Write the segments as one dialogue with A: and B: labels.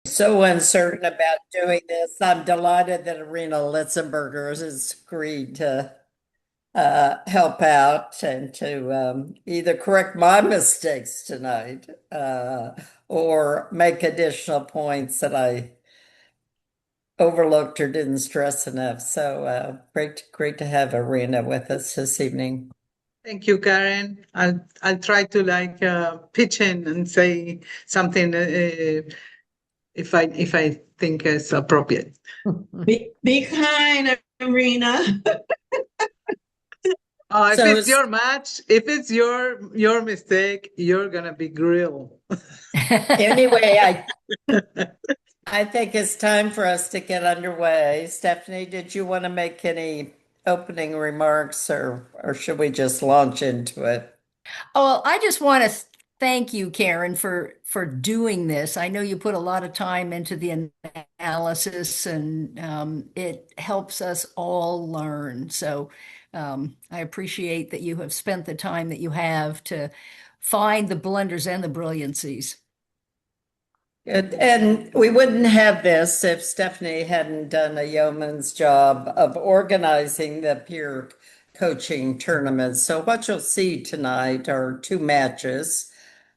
A: So uncertain about doing this. I'm delighted that Arena Litzenberger has agreed to help out and to either correct my mistakes tonight or make additional points that I overlooked or didn't stress enough. So great to have Arena with us this evening.
B: Thank you, Karen. I'll try to pitch in and say something if I think is appropriate.
C: Be kind, Arena.
B: If
A: So
B: it's your match, if it's your mistake, you're gonna be grilled.
A: anyway, I think it's time for us to get underway. Stephanie, did you want to make any opening remarks or should we just launch into it?
D: Oh, well, I just want to thank you, Karen, for doing this. I know you put a lot of time into the analysis, and it helps us all learn. So I appreciate that you have spent the time that you have to find the blunders and the brilliancies.
A: Good. And we wouldn't have this if Stephanie hadn't done a yeoman's job of organizing the peer coaching tournaments. So what you'll see tonight are two matches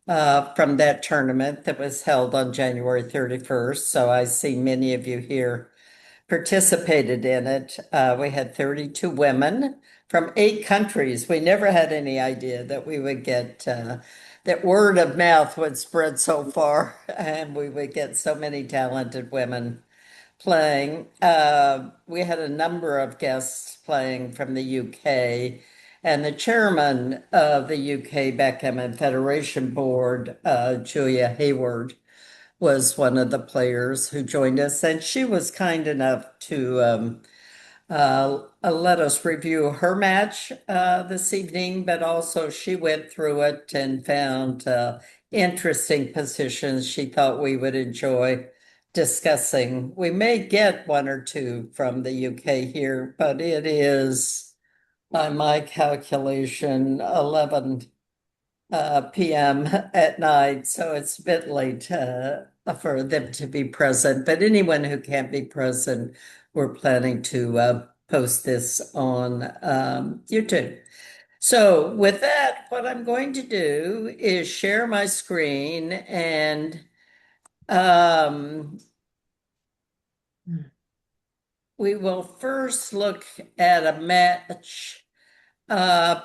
A: from that tournament that was held on January 31st. So I see many of you here participated in it. We had 32 women from 8 countries. We never had any idea that we would get that word of mouth would spread so far and we would get so many talented women playing. We had a number of guests playing from the UK, and the chairman of the UK Backgammon Federation Board, Julia Hayward, was one of the players who joined us, and she was kind enough to let us review her match this evening, but also she went through it and found interesting positions she thought we would enjoy discussing. We may get one or two from the UK here, but it is, by my calculation, 11 p.m. at night, so it's a bit late for them to be present. But anyone who can't be present, we're planning to post this on YouTube. So with that, what I'm going to do is share my screen and we will first look at a match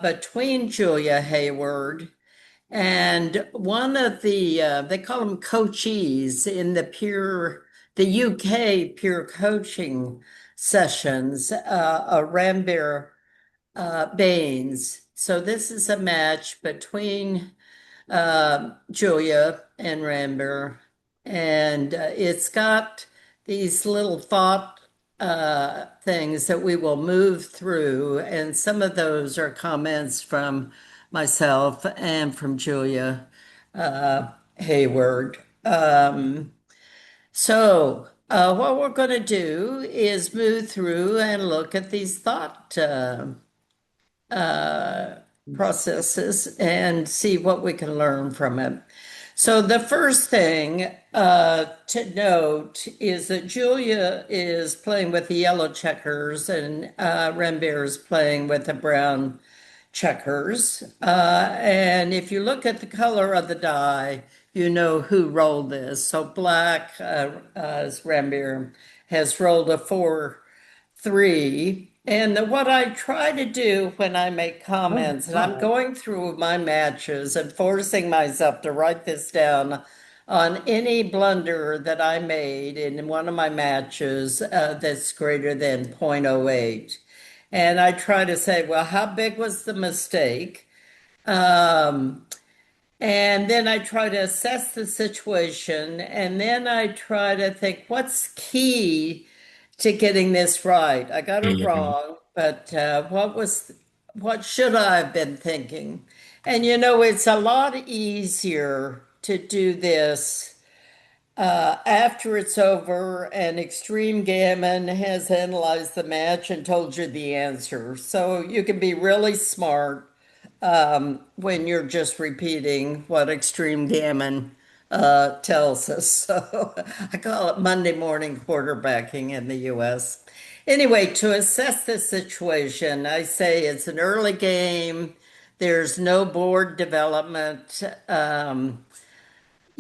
A: between Julia Hayward and one of they call them coachees in the UK peer coaching sessions, Ranbir Bains. So this is a match between Julia and Ranbir, and it's got these little thought things that we will move through, and some of those are comments from myself and from Julia Hayward. What we're going to do is move through and look at these thought processes and see what we can learn from it. So the first thing to note is that Julia is playing with the yellow checkers and Ranbir is playing with the brown checkers. And if you look at the color of the die, you know who rolled this. So black, as Ranbir has rolled a 4-3. And what I try to do when I make comments, and I'm going through my matches and forcing myself to write this down on any blunder that I made in one of my matches that's greater than 0.08. And I try to say, well, how big was the mistake? And then I try to assess the situation. And then I try to think, what's key to getting this right? I got it wrong, but what should I have been thinking? And it's a lot easier to do this after it's over and Extreme Gammon has analyzed the match and told you the answer. So you can be really smart when you're just repeating what Extreme Gammon tells us. So I call it Monday morning quarterbacking in the US. Anyway, to assess the situation, I say it's an early game. There's no board development.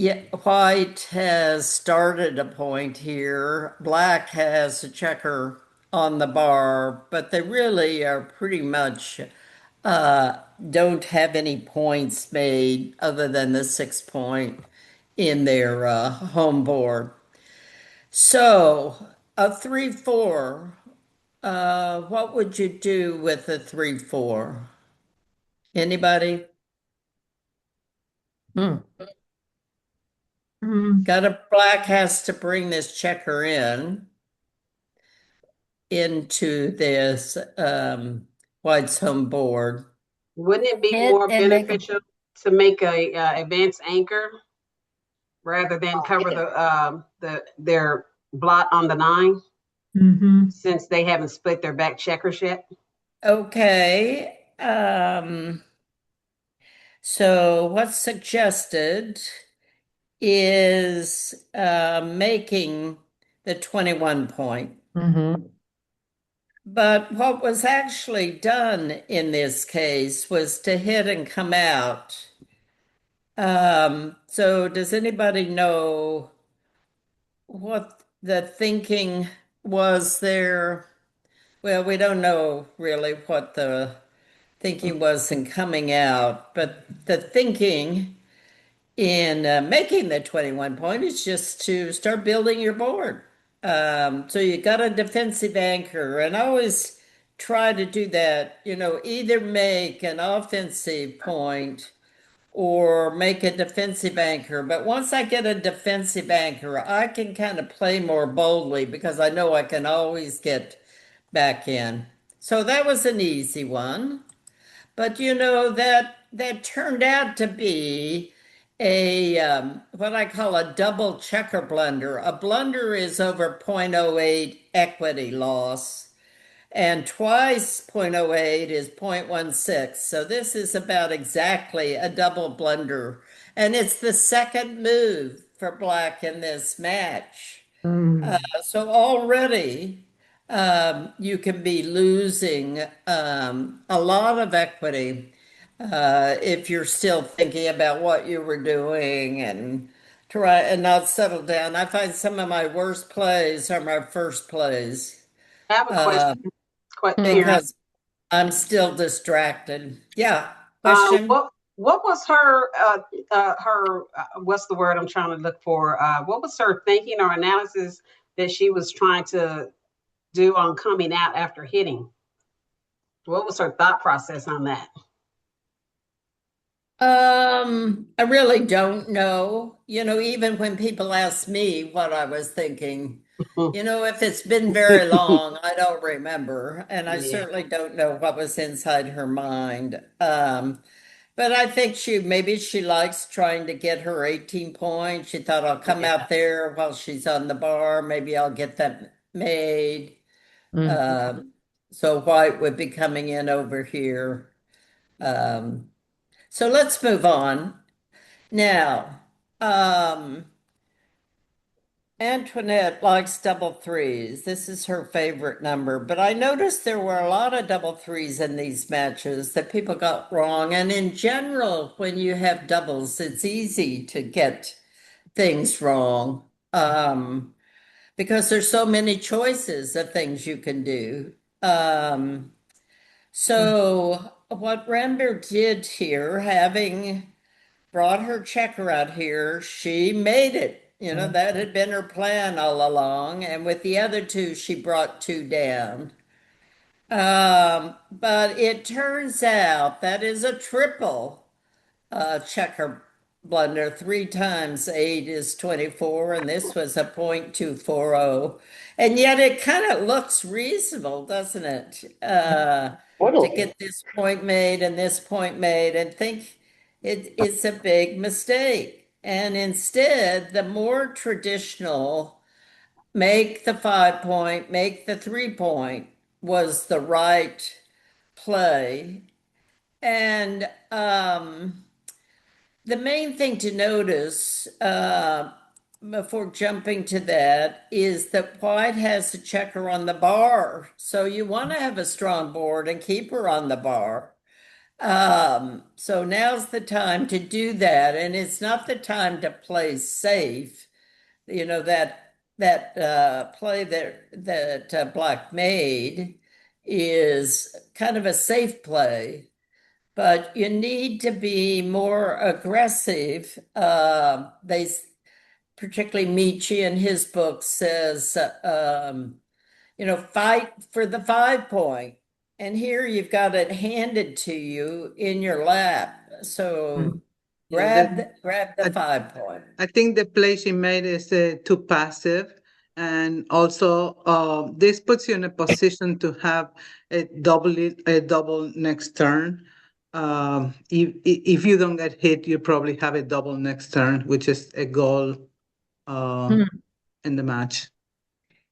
A: Yeah, White has started a point here. Black has a checker on the bar, but they really are pretty much don't have any points made other than the 6 point in their home board. So a 3-4, what would you do with a 3-4? Anybody?
C: Mm.
A: Got a black has to bring this checker into this White's home board.
E: Wouldn't it be
D: Hit
E: more
D: and make a,
E: beneficial to make a advanced anchor rather than cover their blot on the 9
C: Mm-hmm.
E: since they haven't split their back checkers yet?
A: Okay. So what's suggested is making the 21 point.
C: Mm-hmm.
A: But what was actually done in this case was to hit and come out. So does anybody know what the thinking was there? Well, we don't know really what the thinking was in coming out, but the thinking in making the 21 point is just to start building your board. So you got a defensive anchor, and I always try to do that, either make an offensive point or make a defensive anchor. But once I get a defensive anchor, I can kind of play more boldly because I know I can always get back in. So that was an easy one. But that turned out to be a what I call a double checker blunder. A blunder is over zero point zero 0.08 equity loss, and twice zero point zero 0.08 is 0.16. So this is about exactly a double blunder. And it's the second move for Black in this match. So already you can be losing a lot of equity if you're still thinking about what you were doing and try and not settle down. I find some of my worst plays are my first plays
E: I have a question, Karen.
A: because I'm still distracted. Yeah, question.
E: What was her what's the word I'm trying to look for? What was her thinking or analysis that she was trying to do on coming out after hitting? What was her thought process on that?
A: I really don't know. Even when people ask me what I was thinking, if it's been very long, I don't remember. And I
E: Yeah.
A: certainly don't know what was inside her mind. But I think maybe she likes trying to get her 18 points. She thought I'll come out there while she's on the bar. Maybe I'll get that made. Um, so White would be coming in over here. Um, so let's move on. Now, Antoinette likes double threes. This is her favorite number, but I noticed there were a lot of double threes in these matches that people got wrong. And in general, when you have doubles, it's easy to get things wrong because there's so many choices of things you can do. So what Ranbir did here, having brought her checker out here, she made it. That had been her plan all along. And with the other two, she brought two down. But it turns out that is a triple checker blunder. 3 times 8 is 24, and this was a 0.240. And yet it kind of looks reasonable, doesn't it? To get this point made and this point made and think it's a big mistake. And instead, the more traditional make the 5 point, make the 3 point was the right play. And the main thing to notice before jumping to that is that white has a checker on the bar. So you want to have a strong board and keep her on the bar. So now's the time to do that. And it's not the time to play safe. You know, that play that Black made is kind of a safe play, but you need to be more aggressive. They particularly Michi in his book says, fight for the 5 point. And here you've got it handed to you in your lap. So
B: Yeah,
A: grab the
B: I-
A: 5 point.
B: I think the play she made is too passive. And also, this puts you in a position to have a double next turn. If you don't get hit, you probably have a double next turn, which is a goal in the match.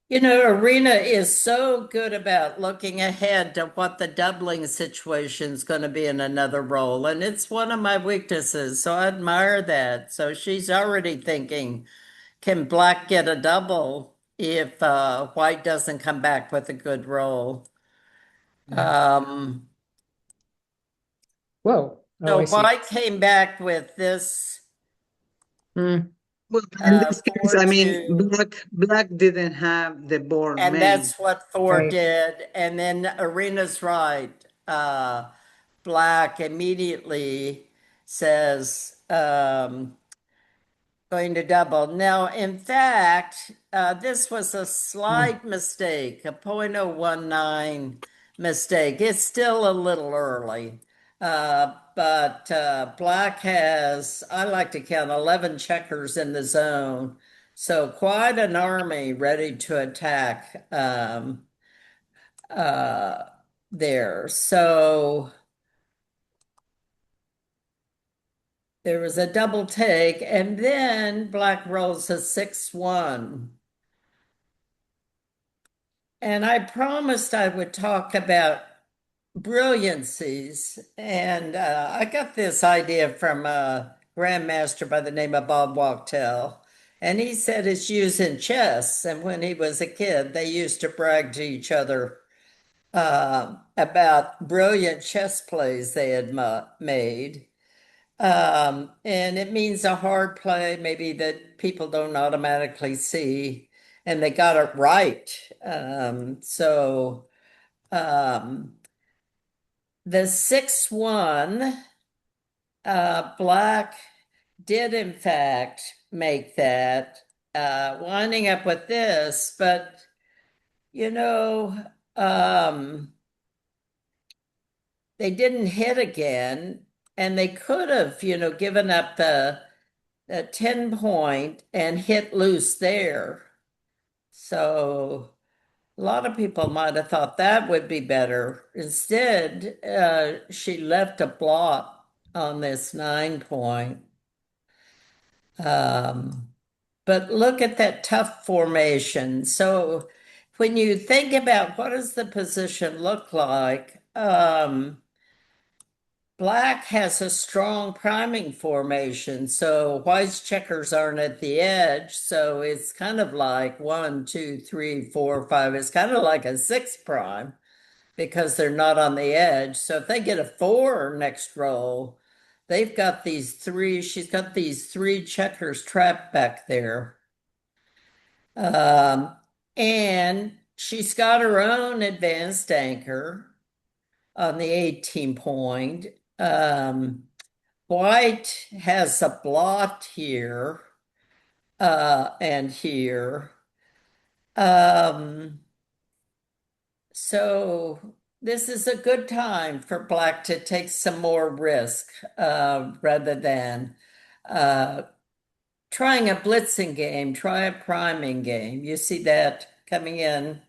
A: You know, Arena is so good about looking ahead to what the doubling situation is going to be in another role. And it's one of my weaknesses. So I admire that. So she's already thinking, can Black get a double if White doesn't come back with a good roll?
F: Whoa. Oh,
A: So
F: I see.
A: White came back with this
B: Well, in this case, I mean,
A: 4-2.
B: Black didn't have the board
A: And
B: made.
A: that's what four
F: Right.
A: did. And then Arena's right. Black immediately says, going to double. Now, in fact, this was a slight mistake, a 0.019 mistake. It's still a little early. But Black has, I like to count 11 checkers in the zone. So quite an army ready to attack there. So there was a double take, and then Black rolls a 6-1. And I promised I would talk about brilliancies. And I got this idea from a grandmaster by the name of Bob Wachtel. And he said it's used in chess. And when he was a kid, they used to brag to each other about brilliant chess plays they had made. And it means a hard play, maybe that people don't automatically see, and they got it right. The 6-1, Black did in fact make that, winding up with this, but you know, they didn't hit again, and they could have, given up the 10 point and hit loose there. So a lot of people might have thought that would be better. Instead, she left a blot on this 9 point. But look at that tough formation. So when you think about what does the position look like, Black has a strong priming formation, so White's checkers aren't at the edge, so it's kind of like 1, 2, 3, 4, 5. It's kind of like a 6 prime because they're not on the edge. So if they get a 4 next roll, they've got these three, she's got these 3 checkers trapped back there. And she's got her own advanced anchor on the 18 point. White has a blot here and here. So this is a good time for Black to take some more risk rather than trying a blitzing game, try a priming game. You see that coming in.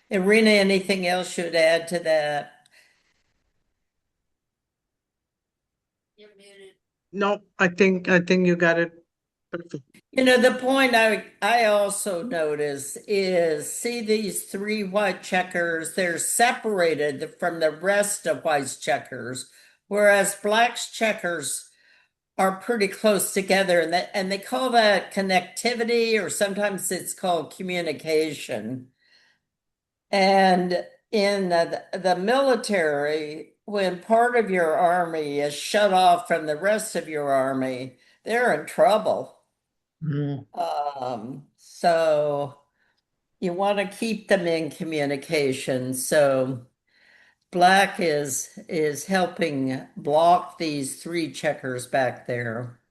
A: Irina, anything else you'd add to that? You're muted.
B: No, I think you got it perfect.
A: The point I also notice is see these 3 white checkers, they're separated from the rest of White's checkers, whereas Black's checkers are pretty close together, and they call that connectivity, or sometimes it's called communication. And in the military, when part of your army is shut off from the rest of your army, they're in trouble.
D: Mm.
A: So you want to keep them in communication. So black is helping block these three checkers back there.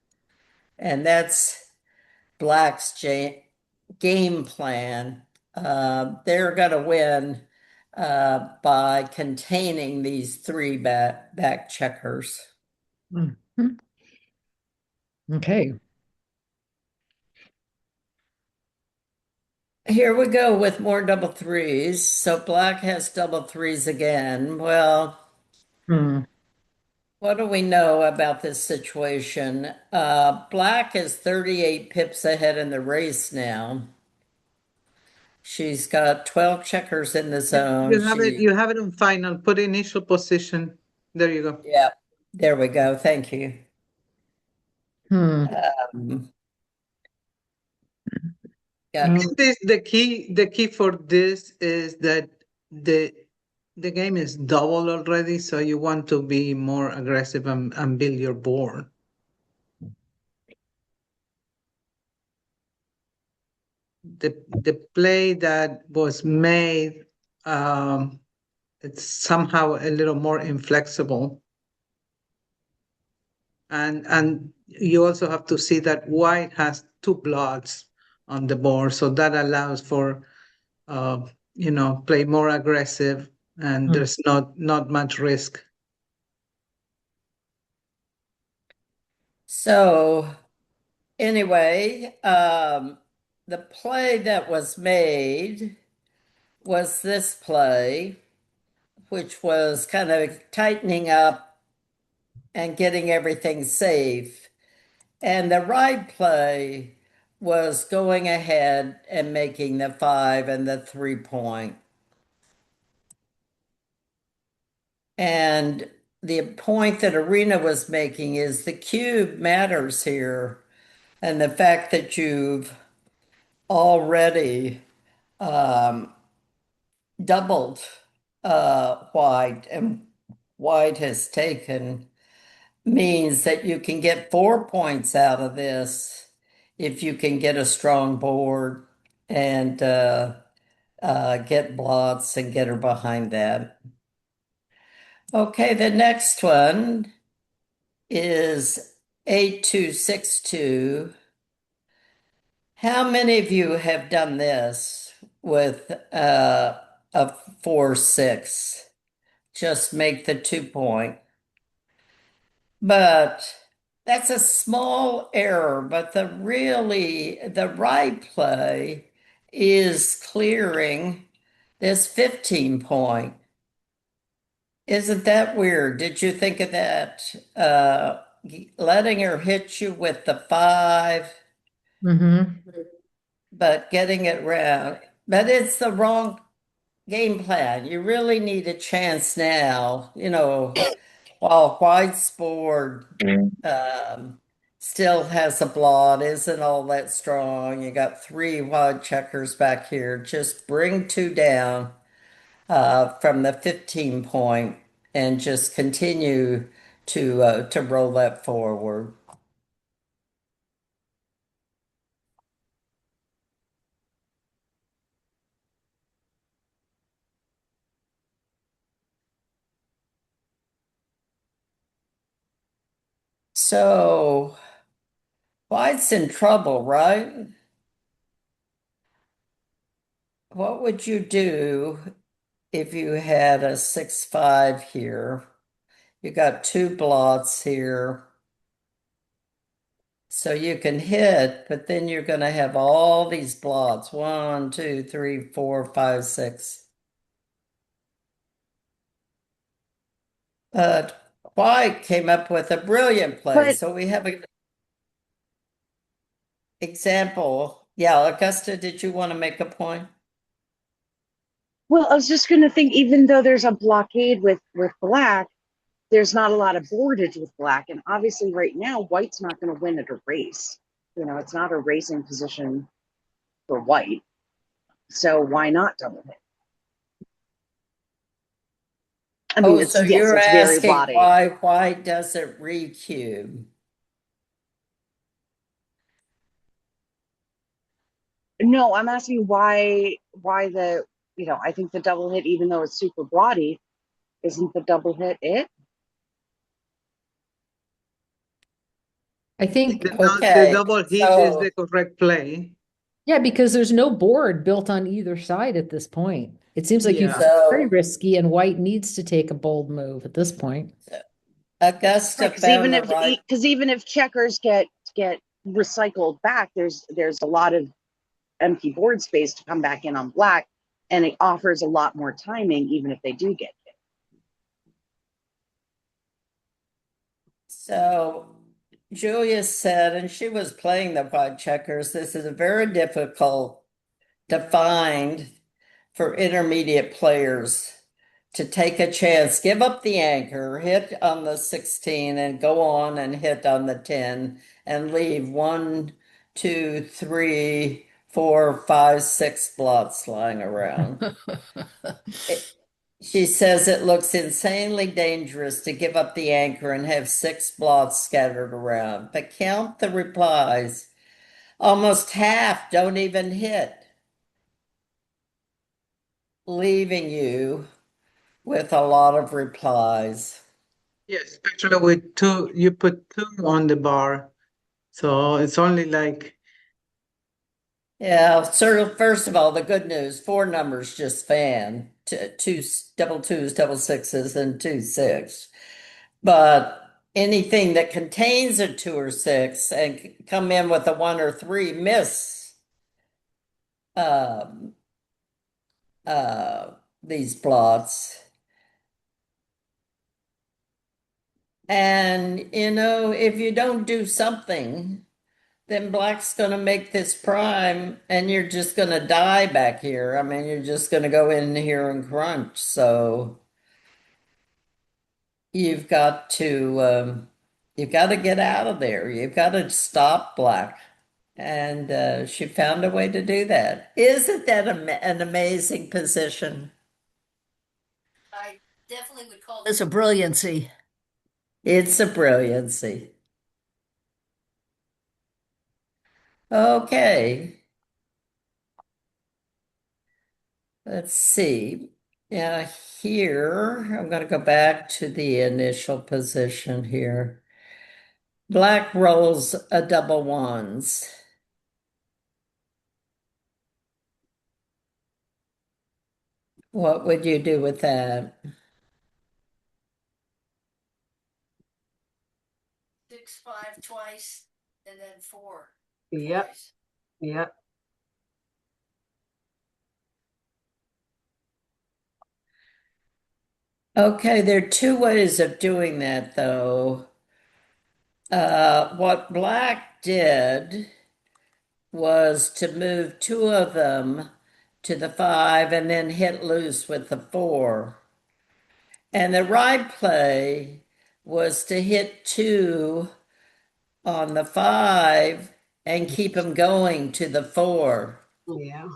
A: And that's black's game plan. They're going to win by containing these three back checkers.
D: Mhm. Okay.
A: Here we go with more double threes. So black has double threes again. Well,
D: Mm.
A: what do we know about this situation? Black is 38 pips ahead in the race now. She's got 12 checkers in the zone.
B: You have it on final. Put initial position. There you go.
A: Yeah, there we go. Thank you.
D: Hmm.
A: Yeah.
B: The key for this is that the game is double already, so you want to be more aggressive and build your board. The play that was made, it's somehow a little more inflexible. And you also have to see that white has two blots on the board, so that allows for play more aggressive, and there's not much risk.
A: So anyway, the play that was made was this play, which was kind of tightening up and getting everything safe. And the right play was going ahead and making the 5 and the 3-point. And the point that Arena was making is the cube matters here. And the fact that you've already doubled white, and white has taken, means that you can get 4 points out of this if you can get a strong board and get blots and get her behind that. Okay, the next one is 8262. How many of you have done this with a 4-6? Just make the 2-point. But that's a small error, but the right play is clearing this 15-point. Isn't that weird? Did you think of that? Letting her hit you with the 5, but getting it round. But it's the wrong game plan. You really need a chance now, while white's board still has a blot, isn't all that strong. You got 3 wide checkers back here. Just bring 2 down from the 15-point and just continue to roll that forward. So white's in trouble, right? What would you do if you had a 6-5 here? You got 2 blots here. So you can hit, but then you're going to have all these blots. 1, 2, 3, 4, 5, 6. But white came up with a brilliant play. So we have an example. Yeah, Augusta, did you want to make a point?
F: Well, I was just going to think, even though there's a blockade with black, there's not a lot of boardage with black. And obviously right now, white's not going to win at a race. You know, it's not a racing position for white. So why not double hit? I mean,
A: Oh, so
F: yes,
A: you're
F: it's very
A: asking
F: body.
A: why white doesn't recube?
F: No, I'm asking why the, you know, I think the double hit, even though it's super body, isn't the double hit it?
G: I think,
B: The
A: Okay,
B: double hit is
A: so
B: the correct play.
G: yeah, because there's no board built on either side at this point. It seems like
B: Yeah.
G: you've very
A: so
G: risky, and white needs to take a bold move at this point.
A: Augusta
F: Because
A: found the right.
F: even if checkers get recycled back, there's a lot of empty board space to come back in on black, and it offers a lot more timing, even if they do get hit.
A: So Julia said, and she was playing the white checkers, this is a very difficult to find for intermediate players to take a chance, give up the anchor, hit on the 16, and go on and hit on the 10, and leave 1, 2, 3, 4, 5, 6 blots lying around. She says it looks insanely dangerous to give up the anchor and have 6 blots scattered around, but count the replies. Almost half don't even hit, leaving you with a lot of replies.
B: Yes, especially with two, you put 2 on the bar. So it's only like,
A: Yeah, so first of all, the good news, 4 numbers just fan, two double twos, double sixes, and 2 6. But anything that contains a 2 or 6 and come in with a 1 or 3 miss um, these blots. And if you don't do something, then black's going to make this prime and you're just going to die back here. I mean, you're just going to go in here and crunch. So you've got to get out of there. You've got to stop black. And she found a way to do that. Isn't that an amazing position?
D: I definitely would call this a brilliancy.
A: It's a brilliancy. Okay. Let's see. Yeah, here, I'm going to go back to the initial position here. Black rolls a double ones. What would you do with that?
D: 6 5 twice, and then 4
E: Yep.
D: twice.
E: Yep.
A: Okay, there are 2 ways of doing that, though. What black did was to move 2 of them to the 5 and then hit loose with the 4. And the right play was to hit 2 on the 5 and keep them going to the 4.
E: Yeah.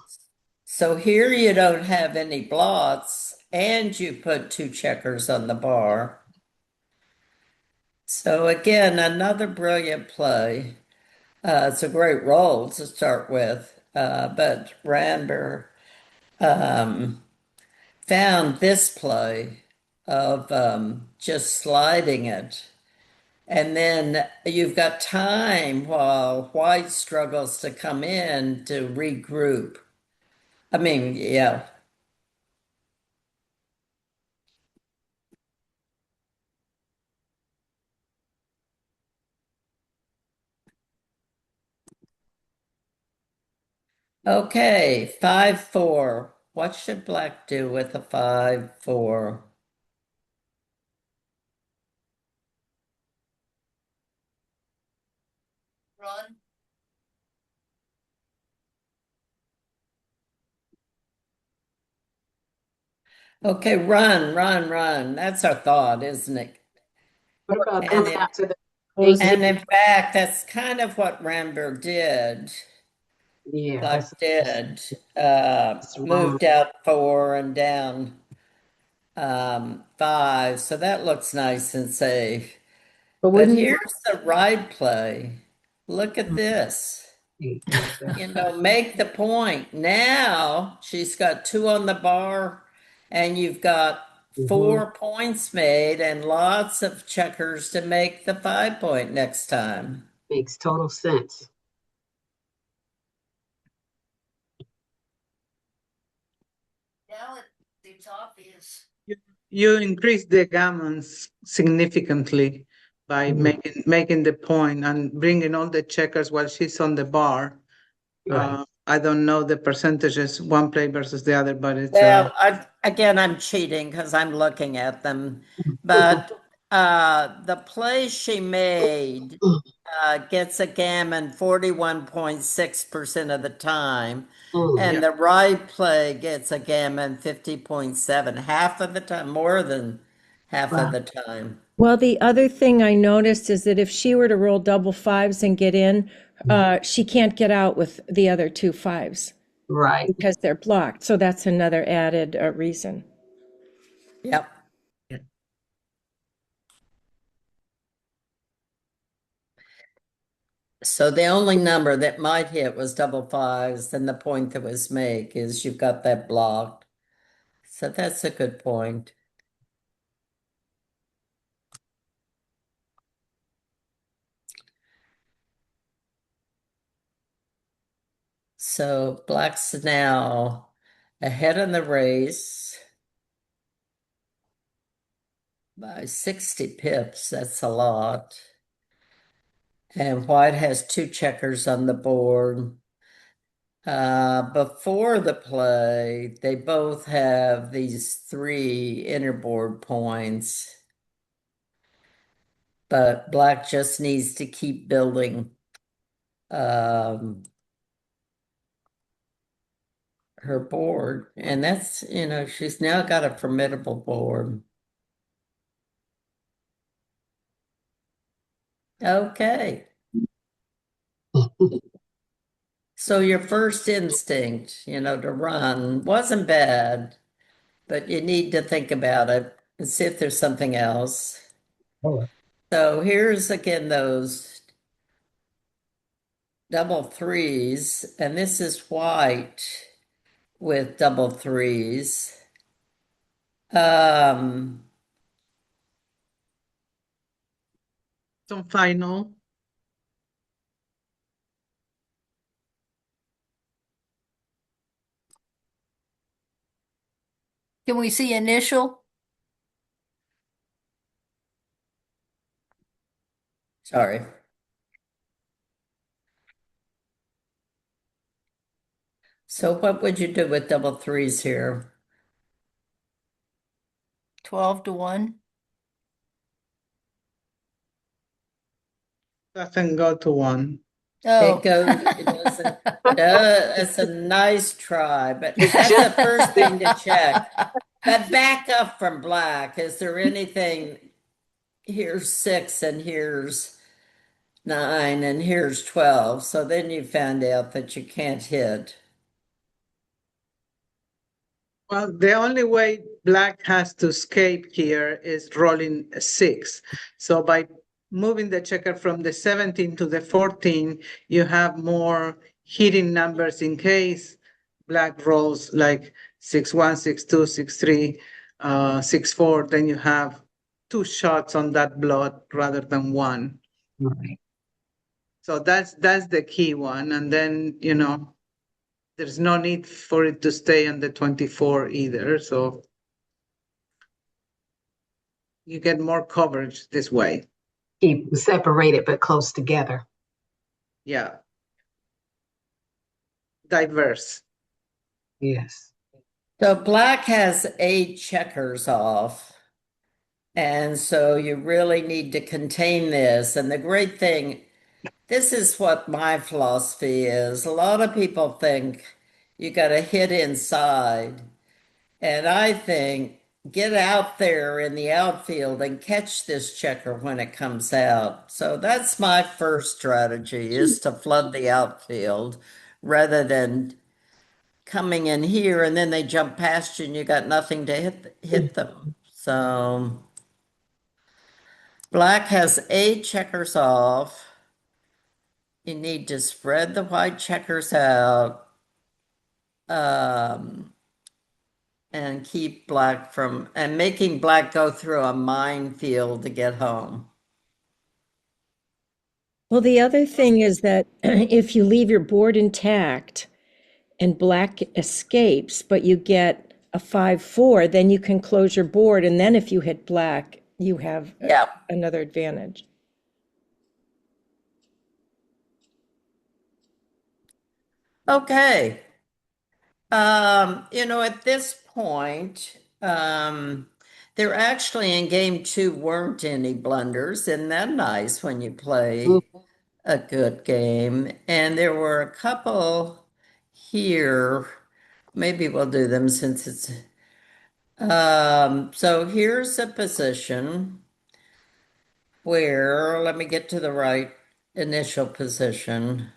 A: So here you don't have any blots and you put 2 checkers on the bar. So again, another brilliant play. It's a great roll to start with, but Ranbir found this play of just sliding it. And then you've got time while white struggles to come in to regroup. I mean, yeah. Okay, 5-4. What should black do with a 5-4?
D: Run.
A: Okay, run, run, run. That's our thought, isn't it?
E: What about
A: And
E: coming
A: it-
E: out to the
A: And in fact, that's kind of what Ranbir did.
E: yeah,
A: Black did.
E: that's wrong.
A: Moved out 4 and down 5. So that looks nice and safe.
G: But
A: But
G: wouldn't,
A: here's the ride play. Look at this. You know, make the point. Now she's got 2 on the bar, and you've got
E: Mhm.
A: 4 points made and lots of checkers to make the 5 point next time.
E: Makes total sense.
D: Now it seems obvious.
B: You increase the gammons significantly by making the point and bringing all the checkers while she's on the bar.
E: Right.
B: I don't know the percentages, one play versus the other, but it's
A: Well, again, I'm cheating because I'm looking at them. But the play she made gets a gammon 41.6% of the time. And the right play gets a gammon 50.7, half of the time, more than half of the time.
H: Well, the other thing I noticed is that if she were to roll double fives and get in, she can't get out with the other 2 5s
E: Right.
H: because they're blocked. So that's another added reason.
A: Yep. So the only number that might hit was double fives, then the point that was made is you've got that blocked. So that's a good point. So Black's now ahead in the race by 60 pips. That's a lot. And White has 2 checkers on the board. Before the play, they both have these 3 interboard points. But Black just needs to keep building her board. And that's, you know, she's now got a formidable board. Okay. So your first instinct, you know, to run wasn't bad, but you need to think about it and see if there's something else. So here's again those double 3s, and this is White with double 3s.
B: some final.
D: Can we see initial?
A: Sorry. So what would you do with double 3s here?
D: 12 to 1.
B: Doesn't go to 1.
D: Oh.
A: It doesn't. It's a nice try, but that's the first thing to check. But back up from Black. Is there anything? Here's 6 and here's 9 and here's 12. So then you found out that you can't hit.
B: Well, the only way Black has to escape here is rolling a 6. So by moving the checker from the 17 to the 14, you have more hitting numbers in case Black rolls like 6-1, 6-2, 6-3, 6-4. Then you have 2 shots on that blood rather than 1.
E: Right.
B: So that's the key one. And then, you know, there's no need for it to stay on the 24 either. So you get more coverage this way.
E: Keep separated but close together.
B: Yeah. Diverse.
E: Yes.
A: So Black has 8 checkers off. And so you really need to contain this. And the great thing, this is what my philosophy is. A lot of people think you got to hit inside. And I think get out there in the outfield and catch this checker when it comes out. So that's my first strategy, is to flood the outfield rather than coming in here and then they jump past you and you got nothing to hit them. So black has 8 checkers off. You need to spread the white checkers out. And keep black from, and making black go through a minefield to get home.
H: Well, the other thing is that if you leave your board intact and black escapes, but you get a 5-4, then you can close your board. And then if you hit black, you have
A: Yeah.
H: another advantage.
A: Okay. At this point, there actually in game 2 weren't any blunders. Isn't that nice when you play a good game? And there were a couple here. Maybe we'll do them since it's, so here's a position where, let me get to the right initial position.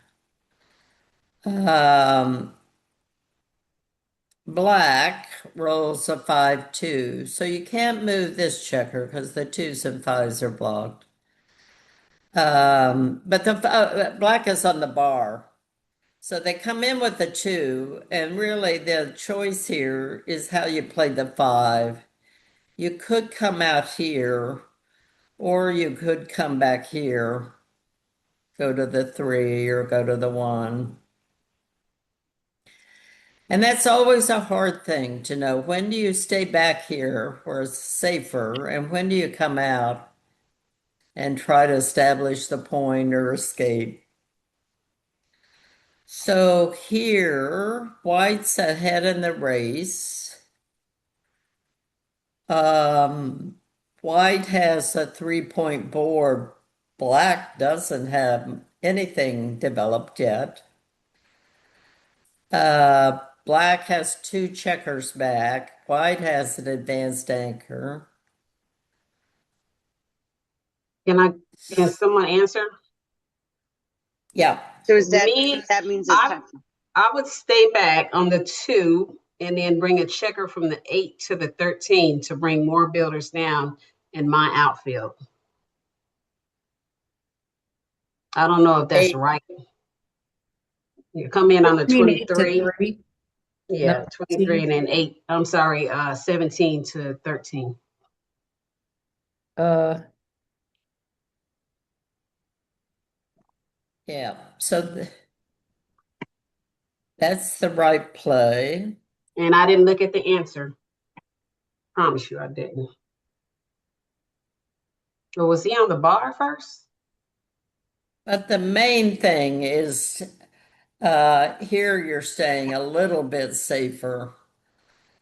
A: Black rolls a 5-2, so you can't move this checker because the 2s and 5s are blocked. But the black is on the bar, so they come in with the 2, and really the choice here is how you play the 5. You could come out here, or you could come back here, go to the 3 or go to the 1. And that's always a hard thing to know. When do you stay back here where it's safer, and when do you come out and try to establish the point or escape? So here, white's ahead in the race. White has a 3-point board. Black doesn't have anything developed yet. Black has 2 checkers back. White has an advanced anchor.
E: Can someone answer?
A: Yeah.
F: So is that,
E: Me,
F: that means it's time.
E: I would stay back on the 2 and then bring a checker from the 8 to the 13 to bring more builders down in my outfield. I don't know if that's right. You come in on the 23. Yeah, 23 and then 8. I'm sorry, 17 to 13.
A: Yeah. So that's the right play.
E: And I didn't look at the answer. Promise you I didn't. But was he on the bar first?
A: But the main thing is here you're staying a little bit safer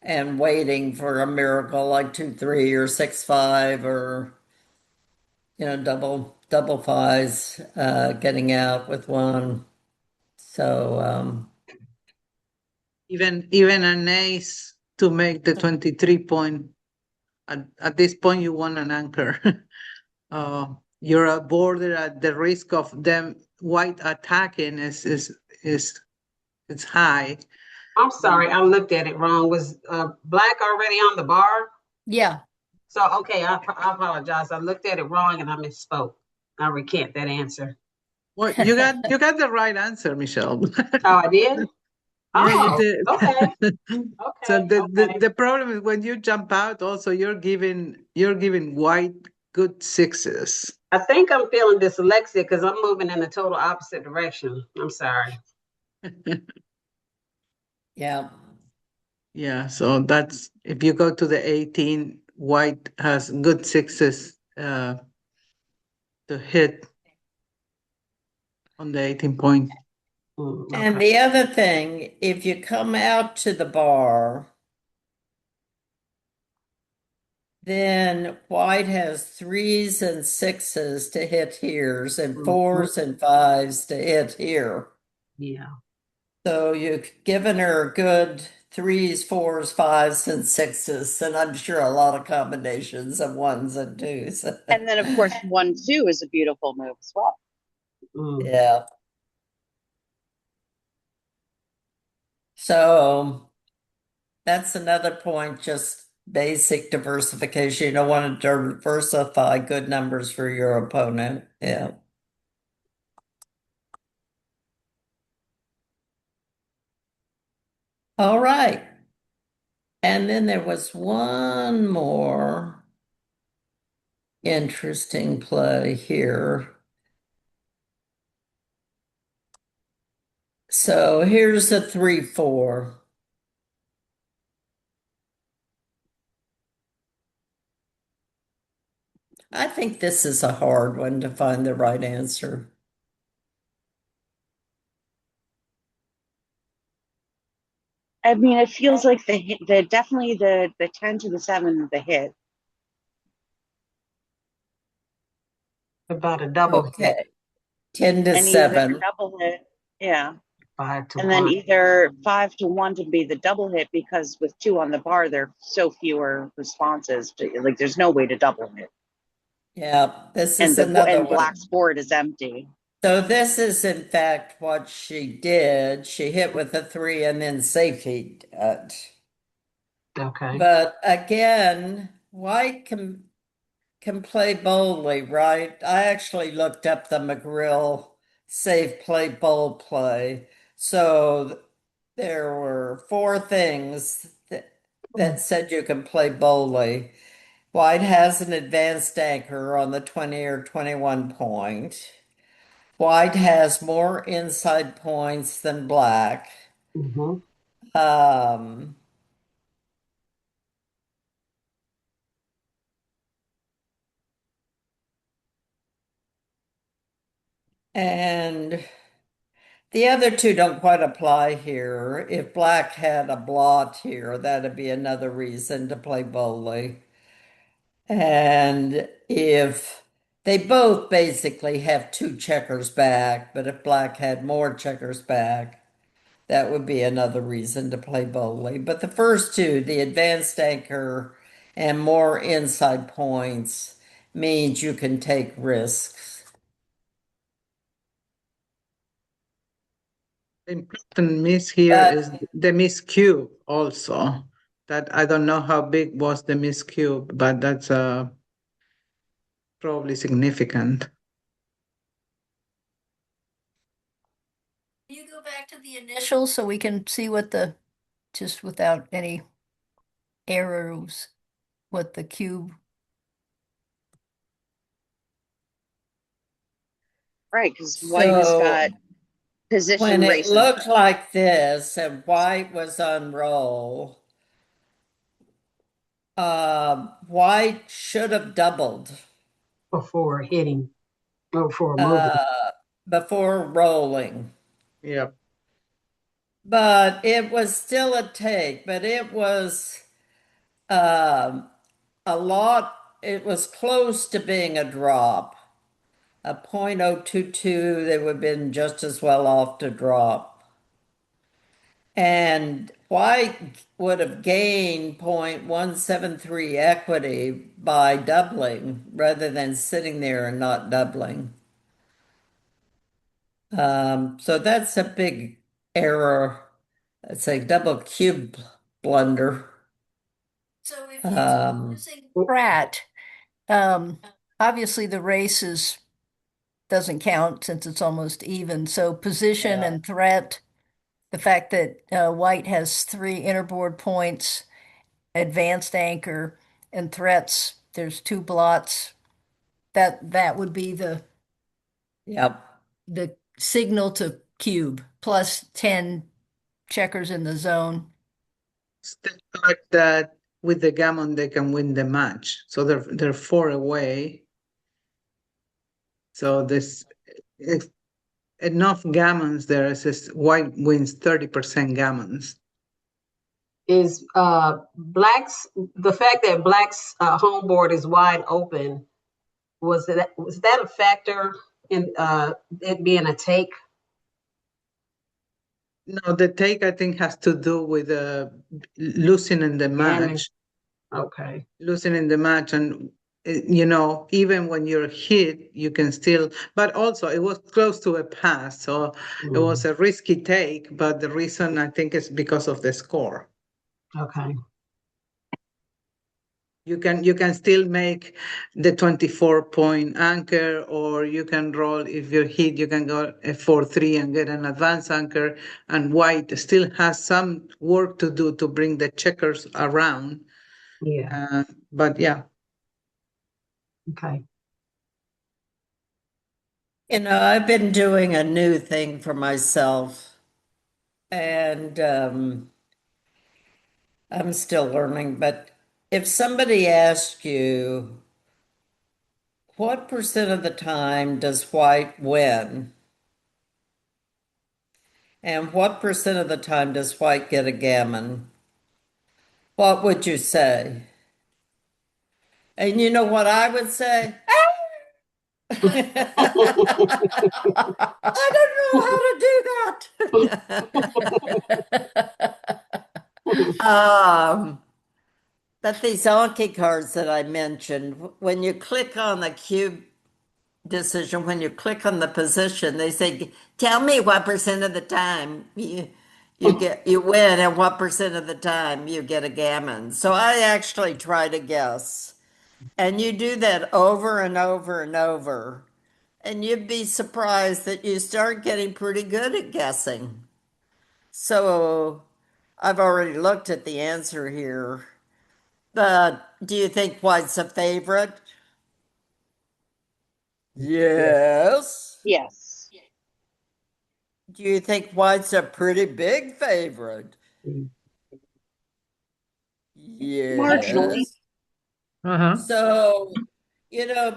A: and waiting for a miracle like 2-3 or 6-5 or double 5s, getting out with 1. So
B: Even an ace to make the 23 point. At this point, you want an anchor. You're a border at the risk of them white attacking is high.
E: I'm sorry, I looked at it wrong. Was black already on the bar?
D: Yeah.
E: So, okay, I apologize. I looked at it wrong and I misspoke. I recant that answer.
B: Well, you got the right answer, Michelle.
E: Oh, I did?
B: Yeah, you did.
E: Okay.
B: So the problem is when you jump out, also you're giving white good 6s.
E: I think I'm feeling dyslexic because I'm moving in the total opposite direction. I'm sorry.
A: yeah.
B: Yeah, so that's if you go to the 18, white has good 6s to hit on the 18 point.
A: And the other thing, if you come out to the bar, then white has 3s and 6s to hit here's and 4s and 5s to hit here.
E: Yeah.
A: So you've given her a good threes, fours, fives, and sixes, and I'm sure a lot of combinations of ones and twos.
F: And then, of course, 1-2 is a beautiful move as well.
E: Mm.
A: Yeah. So that's another point, just basic diversification. You don't want to diversify good numbers for your opponent. Yeah. All right. And then there was one more interesting play here. So here's a 3-4. I think this is a hard one to find the right answer.
F: I mean, it feels like definitely the 10 to the 7, the hit.
E: About a double hit,
A: Okay. 10 to
F: And either
A: 7.
F: double hit, yeah.
E: 5 to
F: And then
E: 1.
F: either 5 to 1 to be the double hit, because with 2 on the bar, there are so fewer responses. Like, there's no way to double hit.
A: Yeah, this
F: And
A: is another one.
F: black's board is empty.
A: So this is in fact what she did. She hit with a 3 and then safety it.
E: Okay.
A: But again, white can play boldly, right? I actually looked up the McGrill safe play bold play. So there were 4 things that said you can play boldly. White has an advanced anchor on the 20 or 21 point. White has more inside points than black.
E: Mm-hmm.
A: And the other 2 don't quite apply here. If black had a blot here, that'd be another reason to play boldly. And if they both basically have 2 checkers back, but if black had more checkers back, that would be another reason to play boldly. But the first 2, the advanced anchor and more inside points, means you can take risks.
B: The important miss here is the miss cube also. That I don't know how big was the miss cube, but that's probably significant.
D: Can you go back to the initials so we can see what just without any errors, what the cube?
F: Right, because white has got position
A: when it
F: race.
A: looked like this and white was on roll, white should have doubled
E: Before hitting, before moving.
A: before rolling.
B: Yep.
A: But it was still a take, but it was a lot, it was close to being a drop. A .022, they would have been just as well off to drop. And white would have gained 0.173 equity by doubling rather than sitting there and not doubling. So that's a big error. It's a double cube blunder.
D: So if you're using Pratt, obviously the race doesn't count since it's almost even. So position and threat, the fact that white has 3 interboard points, advanced anchor, and threats, there's 2 blots. That would be the signal to cube plus 10 checkers in the zone.
B: It's the fact that with the gammon they can win the match, so they're 4 away. So there's enough gammons there. It says white wins 30% gammons.
E: Is black's, the fact that black's home board is wide open, was that a factor in it being a take?
B: No, the take I think has to do with losing the match.
E: Okay.
B: Losing the match, and even when you're hit, you can still. But also, it was close to a pass, so it was a risky take. But the reason I think is because of the score.
E: Okay.
B: You can still make the 24-point anchor, or you can roll if you're hit. You can go a 4-3 and get an advanced anchor. And white still has some work to do to bring the checkers around.
E: Yeah.
B: But yeah.
E: Okay.
A: I've been doing a new thing for myself, and I'm still learning, but if somebody asks you, what percent of the time does white win? And what percent of the time does white get a gammon? What would you say? And you know what I would say? I don't know how to do that. But these Anki cards that I mentioned, when you click on the cube decision, when you click on the position, they say, tell me what percent of the time you win and what percent of the time you get a gammon. So I actually try to guess. And you do that over and over and over. And you'd be surprised that you start getting pretty good at guessing. So I've already looked at the answer here. But do you think white's a favorite? Yes.
F: Yes.
A: Do you think white's a pretty big favorite?
F: Marginally.
A: Yes.
G: Uh-huh.
A: So,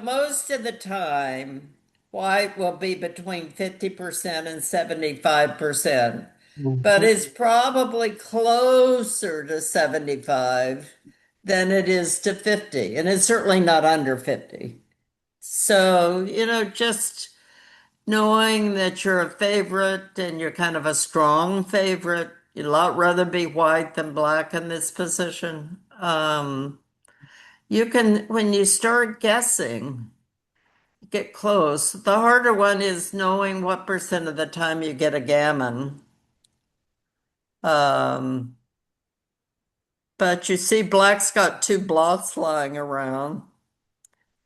A: most of the time, white will be between 50% and 75%, but it's probably closer to 75 than it is to 50, and it's certainly not under 50. So, just knowing that you're a favorite and you're kind of a strong favorite, you'd a lot rather be white than black in this position. You can, when you start guessing, get close. The harder one is knowing what percent of the time you get a gammon. But you see, black's got two blocks lying around.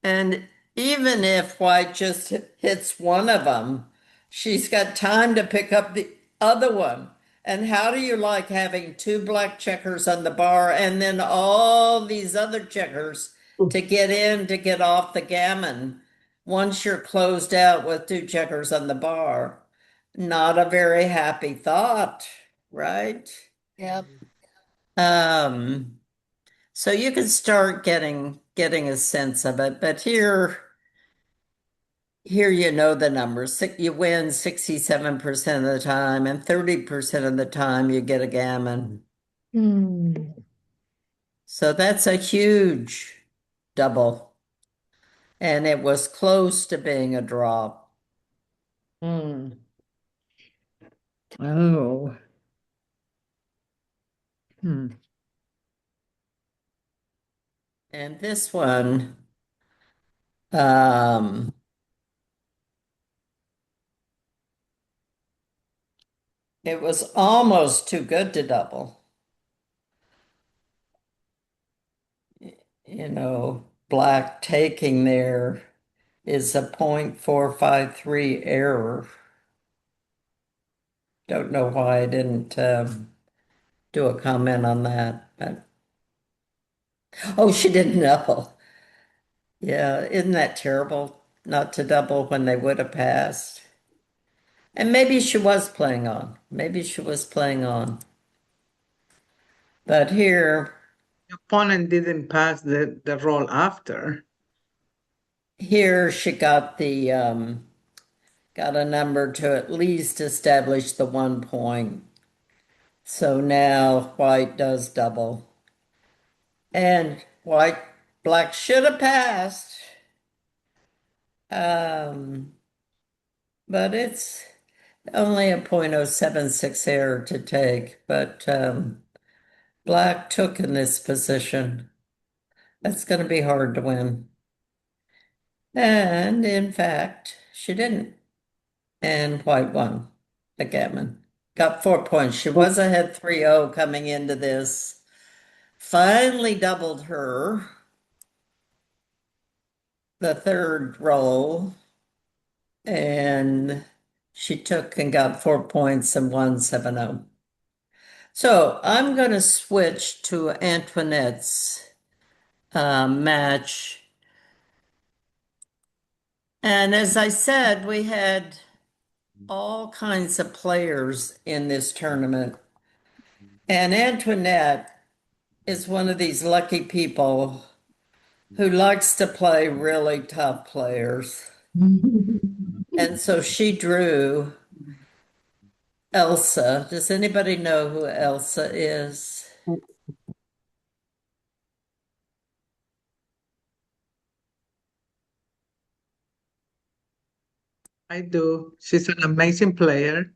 A: And even if white just hits one of them, she's got time to pick up the other one. And how do you like having two black checkers on the bar and then all these other checkers to get in to get off the gammon once you're closed out with two checkers on the bar? Not a very happy thought, right?
D: Yep.
A: So you can start getting a sense of it, but here you know the numbers. You win 67% of the time, and 30% of the time you get a gammon. So that's a huge double. And it was close to being a drop.
G: Oh.
A: And this one, it was almost too good to double. Black taking there is a 0.453 error. Don't know why I didn't do a comment on that, but oh, she didn't know. Yeah, isn't that terrible not to double when they would have passed? And maybe she was playing on. Maybe she was playing on. But here,
B: The opponent didn't pass the roll after.
A: here she got got a number to at least establish the 1 point. So now white does double. And black should have passed. But Only a .076 error to take, but Black took in this position. That's going to be hard to win. And in fact, she didn't. And White won the gammon. Got 4 points. She was ahead 3-0 coming into this. Finally doubled her the third roll. And she took and got 4 points and won 7-0. So I'm going to switch to Antoinette's match. And as I said, we had all kinds of players in this tournament. And Antoinette is one of these lucky people who likes to play really tough players. And so she drew Elsa. Does anybody know who Elsa is?
B: I do. She's an amazing player.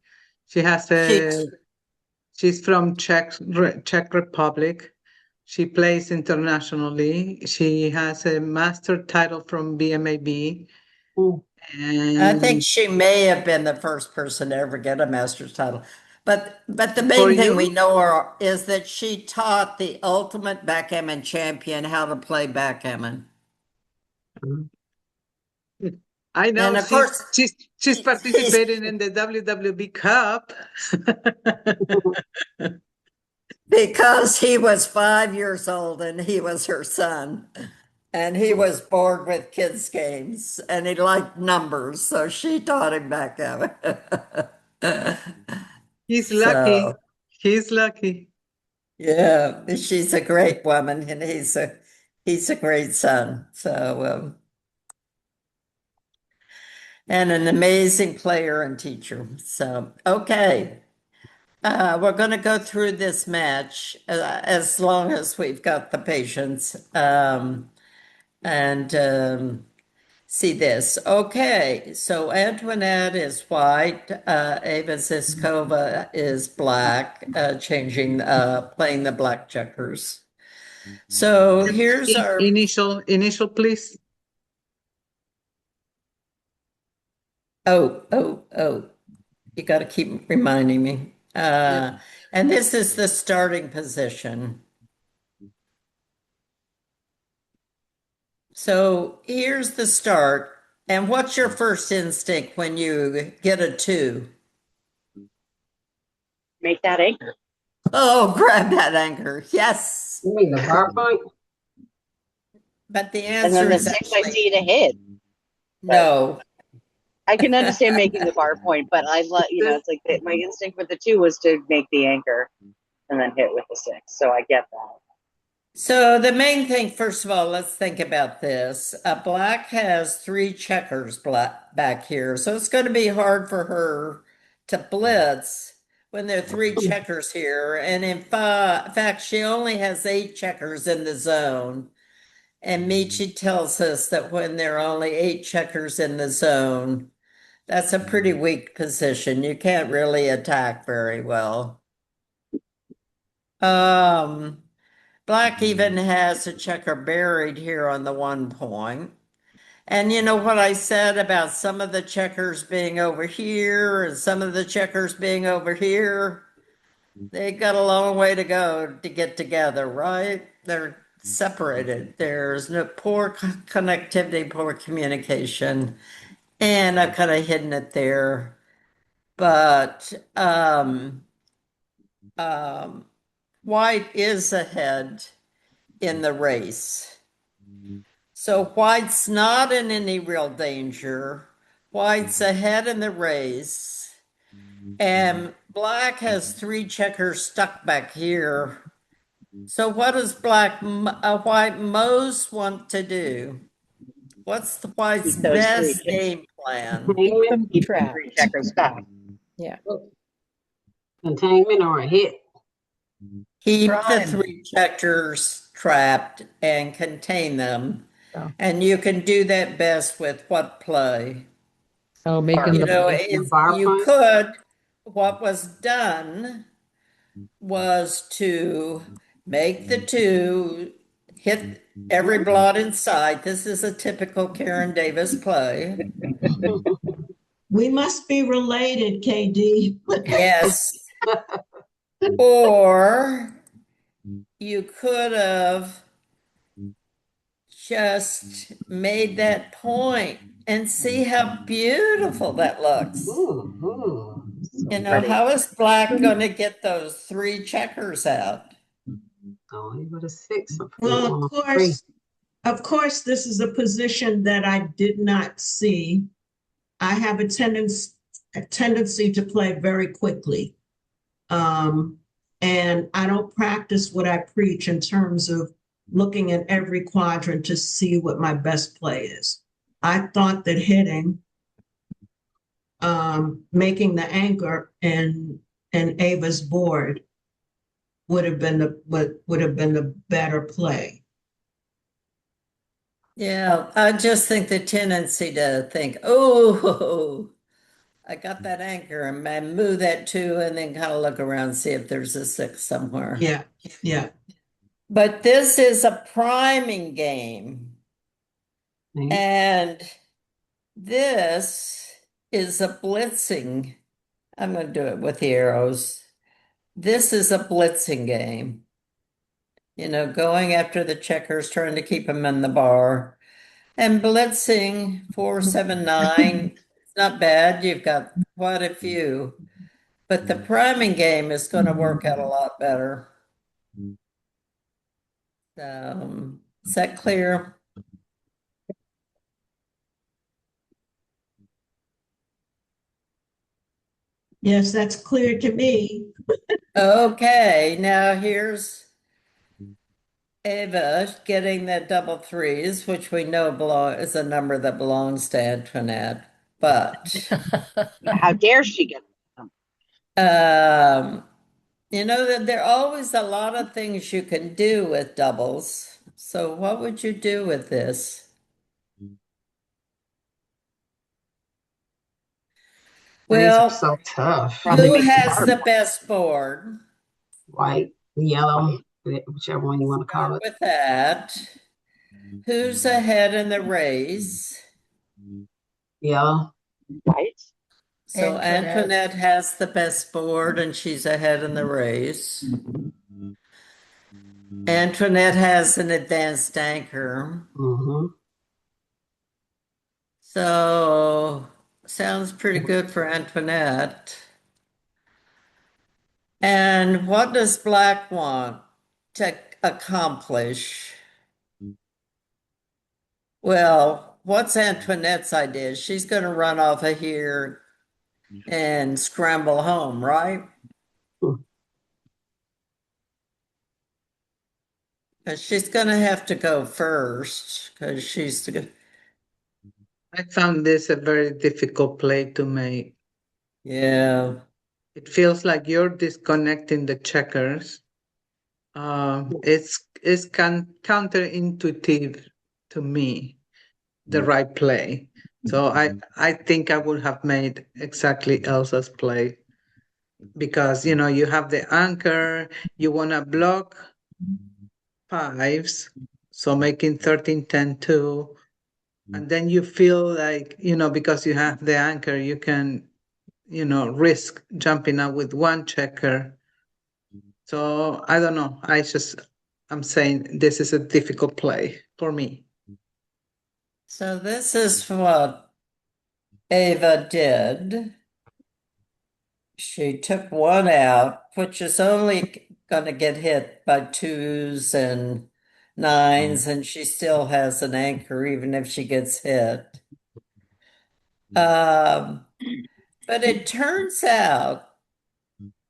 B: She has
A: She-
B: she's from Czech Republic. She plays internationally. She has a master title from BMAB.
A: I think
B: And
A: she may have been the first person to ever get a master's title. But the
B: For
A: main thing
B: you?
A: we know her is that she taught the ultimate backgammon champion how to play backgammon.
B: I know
A: And of course,
B: she's participating in the WWB Cup.
A: because he was 5 years old and he was her son. And he was bored with kids' games and he liked numbers, so she taught him backgammon.
B: He's lucky.
A: So,
B: He's lucky.
A: yeah, she's a great woman and he's a great son. So and an amazing player and teacher. So, okay. We're going to go through this match as long as we've got the patience and see this. Okay, so Antoinette is white, Eva Zizkova is black, playing the black checkers. So here's our
B: Initial, please.
A: oh. You got to keep reminding me. And this is the starting position. So here's the start. And what's your first instinct when you get a 2?
F: Make that anchor.
A: Oh, grab that anchor. Yes.
E: You mean the bar point?
A: But the
F: And
A: answer
F: then the
A: is
F: 6 I
A: actually
F: see to hit.
A: no.
F: I can understand making the bar point, but it's like my instinct with the 2 was to make the anchor and then hit with the 6. So I get that.
A: So the main thing, first of all, let's think about this. Black has 3 checkers back here, so it's going to be hard for her to blitz when there are 3 checkers here. And in fact, she only has 8 checkers in the zone. And Michi tells us that when there are only 8 checkers in the zone, that's a pretty weak position. You can't really attack very well. Black even has a checker buried here on the 1 point. And you know what I said about some of the checkers being over here and some of the checkers being over here? They got a long way to go to get together, right? They're separated. There's no poor connectivity, poor communication. And I've kind of hidden it there. But white is ahead in the race. So white's not in any real danger. White's ahead in the race. And black has 3 checkers stuck back here. So what does white most want to do? What's the white's
F: Keep those
A: best
F: 3
A: game plan?
H: Keep them
F: Keep the
H: trapped.
F: 3 checkers back.
H: Yeah.
E: Containment or a hit?
A: Keep the
D: Prime.
A: 3 checkers trapped and contain them.
H: Oh.
A: And you can do that best with what play?
G: Oh, making
A: You
G: the,
A: know,
E: The bar
A: you
E: point?
A: could, what was done was to make the two, hit every blot inside. This is a typical Karen Davis play.
C: We must be related, KD.
A: Yes. Or you could have just made that point and see how beautiful that looks.
E: Ooh, ooh.
A: You know,
F: Pretty.
A: how is black going to get those three checkers out?
E: Oh, you got a 6.
C: Well, of course, this is a position that I did not see. I have a tendency to play very quickly. And I don't practice what I preach in terms of looking at every quadrant to see what my best play is. I thought that hitting, making the anchor and Ava's board would have been the better play.
A: Yeah, I just think the tendency to think, oh, I got that anchor and I move that 2 and then kind of look around and see if there's a 6 somewhere.
C: Yeah, yeah.
A: But this is a priming game. And this is a blitzing. I'm going to do it with the arrows. This is a blitzing game. You know, going after the checkers, trying to keep them in the bar. And blitzing 4, 7, 9. It's not bad. You've got quite a few. But the priming game is going to work out a lot better. Is that clear?
C: Yes, that's clear to me.
A: Okay, now here's Eva getting the double 3s, which we know is a number that belongs to Antoinette. But
F: How dare she get
A: you know that there are always a lot of things you can do with doubles. So what would you do with this? Well,
E: so tough.
A: who has the best board?
E: White, yellow, whichever one you want to call it.
A: With that, who's ahead in the race?
E: Yellow.
F: Right.
A: So Antoinette has the best board and she's ahead in the race. Antoinette has an advanced anchor.
E: Mm-hmm.
A: So sounds pretty good for Antoinette. And what does Black want to accomplish? Well, what's Antoinette's idea? She's going to run off of here and scramble home, right? Because she's going to have to go first because she's.
B: I found this a very difficult play to make.
A: Yeah.
B: It feels like you're disconnecting the checkers. It's counterintuitive to me, the right play. So I think I would have made exactly Elsa's play because, you know, you have the anchor, you want to block 5s, so making 13, 10, 2. And then you feel like, you know, because you have the anchor, you can, you know, risk jumping out with 1 checker. So I don't know. I'm saying this is a difficult play for me.
A: So this is what Eva did. She took 1 out, which is only going to get hit by 2s and 9s, and she still has an anchor even if she gets hit. But it turns out,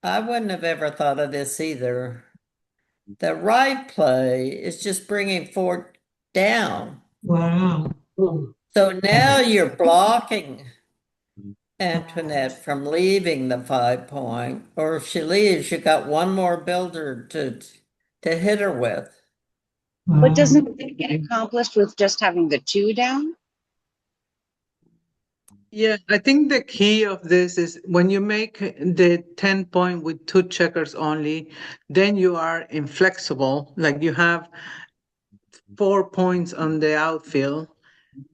A: I wouldn't have ever thought of this either. The right play is just bringing 4 down.
C: Wow.
A: So now you're blocking Antoinette from leaving the 5 point, or if she leaves, you got 1 more builder to hit her with.
F: But doesn't it get accomplished with just having the 2 down?
B: Yeah, I think the key of this is when you make the 10 point with two checkers only, then you are inflexible. Like you have 4 points on the outfield,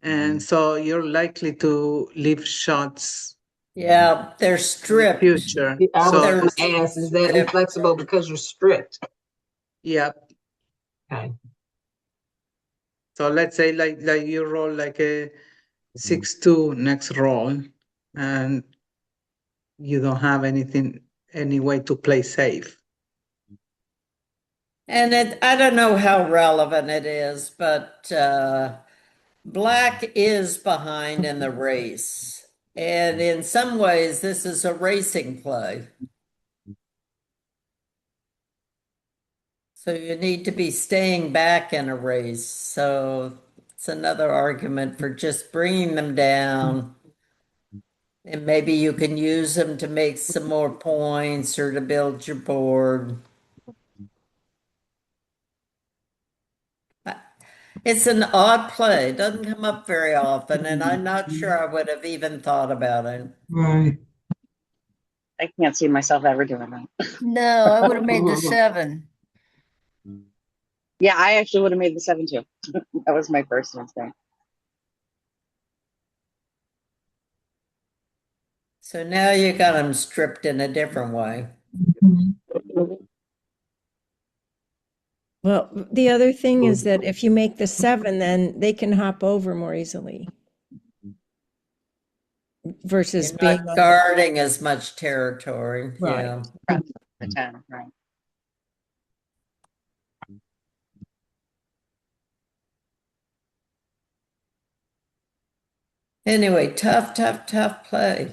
B: and so you're likely to leave shots
A: Yeah, they're
B: in the
A: stripped.
B: future.
E: I was
B: So
A: They're
E: going to ask, is that
A: stripped.
E: inflexible because you're stripped?
B: yeah,
E: Okay.
B: so let's say like you roll like a 6-2 next roll, and you don't have any way to play safe.
A: And I don't know how relevant it is, but Black is behind in the race. And in some ways, this is a racing play. So you need to be staying back in a race. So it's another argument for just bringing them down. And maybe you can use them to make some more points or to build your board. It's an odd play. It doesn't come up very often, and I'm not sure I would have even thought about it.
C: Right.
F: I can't see myself ever doing that.
D: No, I would have made the 7.
F: Yeah, I actually would have made the 7 too. That was my first instinct.
A: So now you got them stripped in a different way.
H: Well, the other thing is that if you make the 7, then they can hop over more easily. Versus
A: You're
H: being
A: not
H: on the,
A: guarding as much territory.
H: Right.
A: Yeah.
F: The 10, right?
A: Anyway, tough play.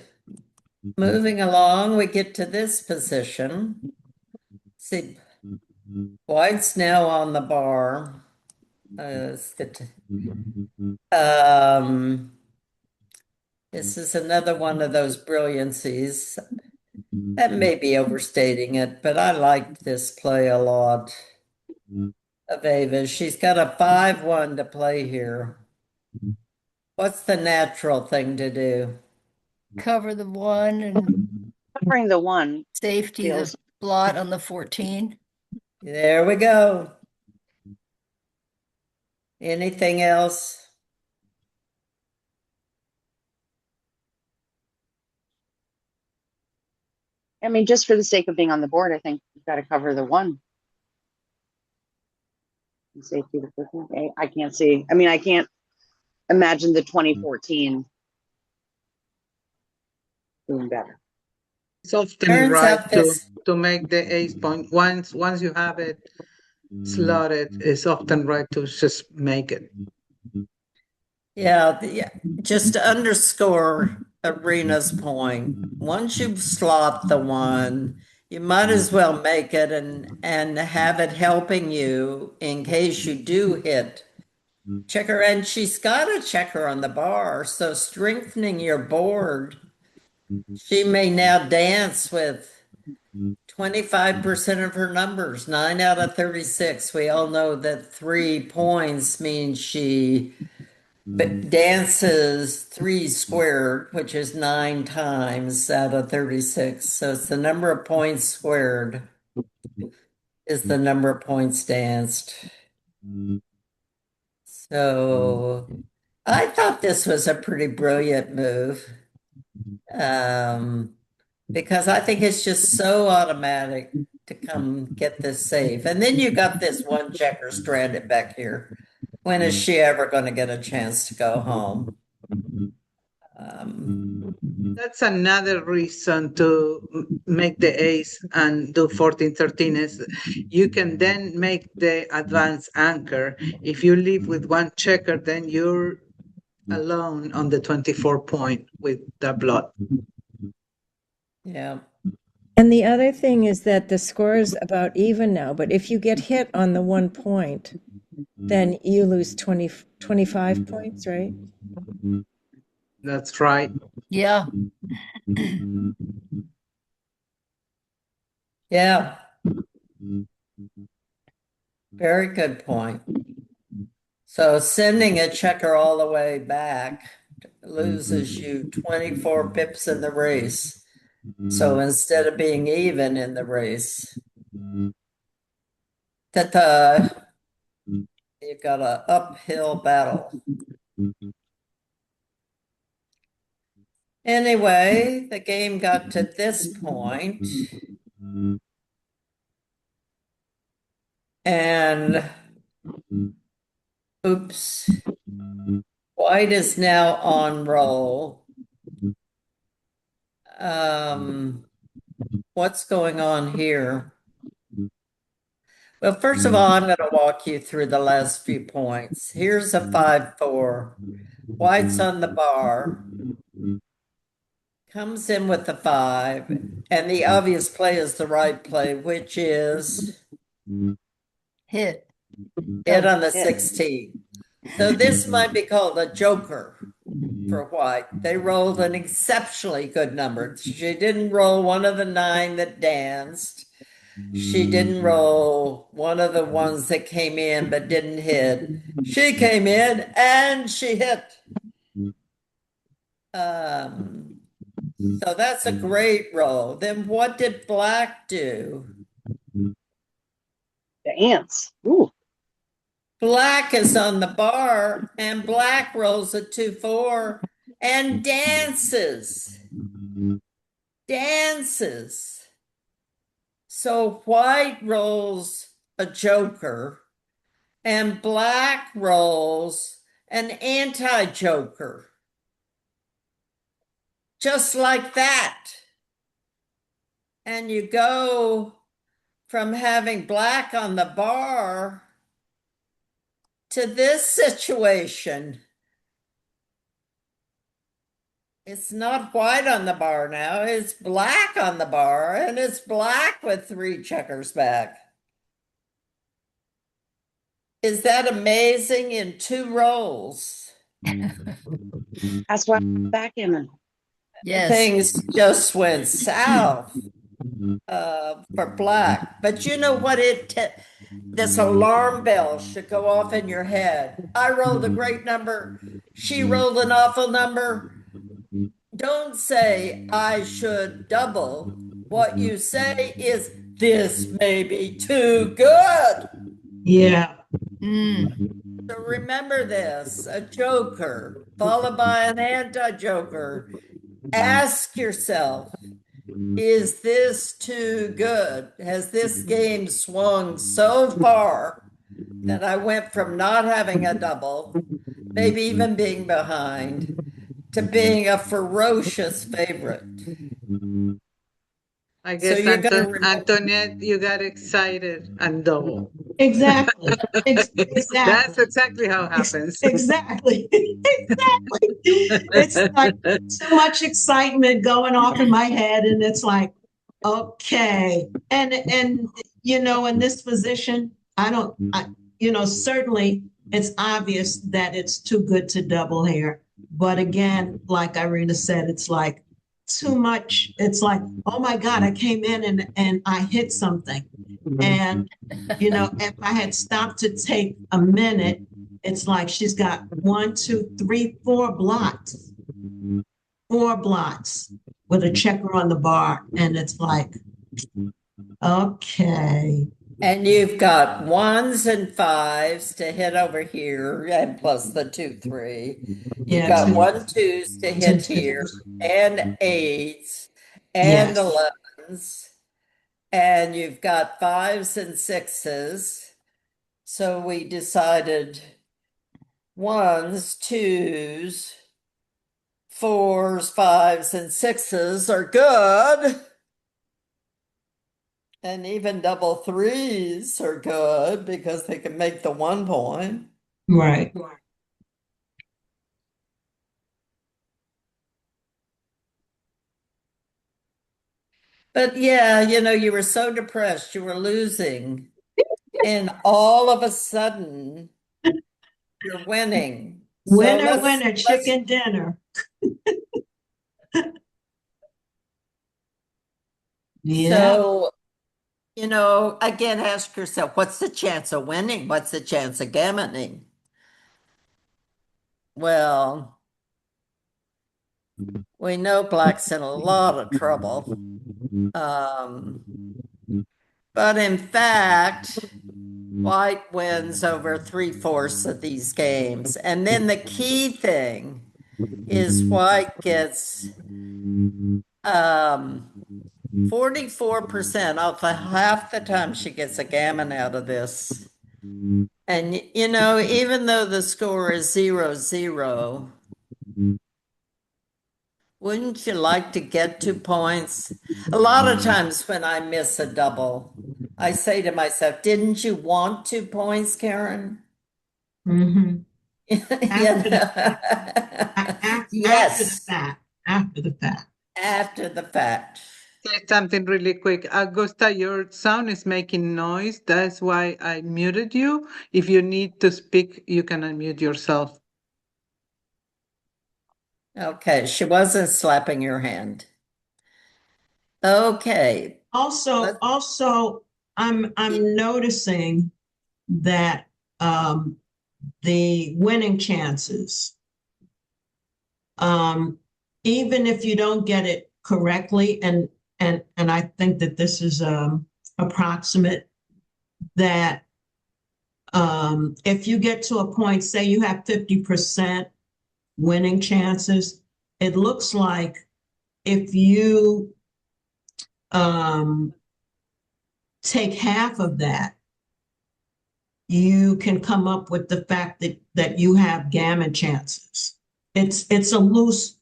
A: Moving along, we get to this position. See, White's now on the bar. Let's get to, this is another one of those brilliancies. That may be overstating it, but I liked this play a lot of Ava. She's got a 5-1 to play here. What's the natural thing to do?
D: Cover the 1 and
F: Covering the 1
D: safety the
F: feels
D: blot on the 14.
A: There we go. Anything else?
F: I mean, just for the sake of being on the board, I think you've got to cover the 1. And safety the 15. Okay, I can't see. I mean, I can't imagine the 2014 doing better.
B: It's often
A: Turns
B: right
A: out this
B: to make the ace point. Once you have it slotted, it's often right to just make it.
A: Yeah, just to underscore Arena's point, once you slot the 1, you might as well make it and have it helping you in case you do hit checker. And she's got a checker on the bar, so strengthening your board, she may now dance with 25% of her numbers, 9 out of 36. We all know that 3 points means she dances 3 squared, which is 9 times out of 36. So it's the number of points squared is the number of points danced. So I thought this was a pretty brilliant move. Because I think it's just so automatic to come get this safe. And then you got this one checker stranded back here. When is she ever going to get a chance to go home?
B: That's another reason to make the ace and do 14-13 is you can then make the advance anchor. If you leave with 1 checker, then you're alone on the 24 point with the blot.
A: Yeah.
H: and the other thing is that the score is about even now, but if you get hit on the 1 point, then you lose 25 points, right?
B: That's right.
D: Yeah.
A: Yeah. Very good point. So sending a checker all the way back loses you 24 pips in the race. So instead of being even in the race, ta-ta, you've got an uphill battle. Anyway, the game got to this point, and oops, white is now on roll. What's going on here? Well, first of all, I'm going to walk you through the last few points. Here's a 5-4. White's on the bar, comes in with the 5, and the obvious play is the right play, which is
D: Hit.
A: hit on the
F: hit.
A: 16. So this might be called a joker for white. They rolled an exceptionally good number. She didn't roll one of the 9 that danced. She didn't roll one of the ones that came in but didn't hit. She came in and she hit. So that's a great roll. Then what did black do?
F: The ants. Ooh.
A: Black is on the bar and black rolls a 2-4 and dances. Dances. So white rolls a joker and black rolls an anti-joker. Just like that. And you go from having black on the bar to this situation. It's not white on the bar now, it's black on the bar, and it's black with 3 checkers back. Is that amazing in 2 rolls?
F: That's why I'm back in.
D: Yes.
A: Things just went south for black. But you know what? This alarm bell should go off in your head. I rolled a great number. She rolled an awful number. Don't say I should double. What you say is this may be too good.
C: Yeah.
A: So remember this, a joker followed by an anti-joker. Ask yourself, is this too good? Has this game swung so far that I went from not having a double, maybe even being behind, to being a ferocious favorite?
B: I guess
A: you're gonna remember-
B: Antoinette, you got excited and double.
C: Exactly. Exactly.
B: That's exactly how it happens.
C: Exactly. Exactly. It's like so much excitement going off in my head, and it's like, okay. And you know, in this position, certainly it's obvious that it's too good to double here. But again, like Irina said, it's like too much. It's like, oh my God, I came in and I hit something. And, if I had stopped to take a minute, it's like she's got 1, 2, 3, 4 blocks. 4 blocks with a checker on the bar. And it's like, okay.
A: And you've got 1s and 5s to hit over here, and plus the 2, 3. You've got 1, 2s to hit here, and 8s, and 11s. And you've got 5s and 6s. So we decided 1s, 2s, 4s, 5s, and 6s are good. And even double 3s are good because they can make the 1 point.
C: Right.
A: But yeah, you were so depressed, you were losing. And all of a sudden, you're winning.
C: Winner, chicken dinner.
A: So, again, ask yourself, what's the chance of winning? What's the chance of gammoning? Well, We know black's in a lot of trouble. But in fact, white wins over 3/4 of these games. And then the key thing is white gets 44% off the half the time she gets a gammon out of this. And you know, even though the score is 0-0, wouldn't you like to get 2 points? A lot of times when I miss a double, I say to myself, didn't you want 2 points, Karen?
C: Mm-hmm.
A: Yeah.
C: After the
A: Yes,
C: fact. After the fact.
A: after the fact.
B: Say something really quick. Augusta, your sound is making noise. That's why I muted you. If you need to speak, you can unmute yourself.
A: Okay, she wasn't slapping your hand. Okay.
C: Also, I'm noticing that the winning chances, even if you don't get it correctly, and I think that this is approximate, that if you get to a point, say you have 50% winning chances, it looks like if you take half of that, you can come up with the fact that you have gammon chances. It's a loose,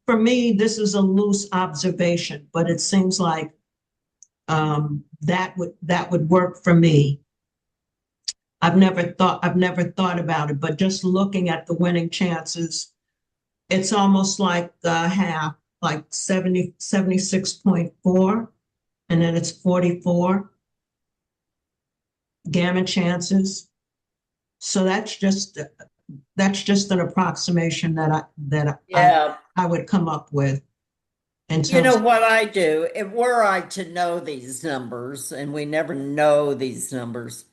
C: for me, this is a loose observation, but it seems like that would work for me. I've never thought about it, but just looking at the winning chances, it's almost like half, like 76.4, and then it's 44 gammon chances. So that's just an approximation that I would come up with.
A: You know what I do? If were I to know these numbers, and we never know these numbers,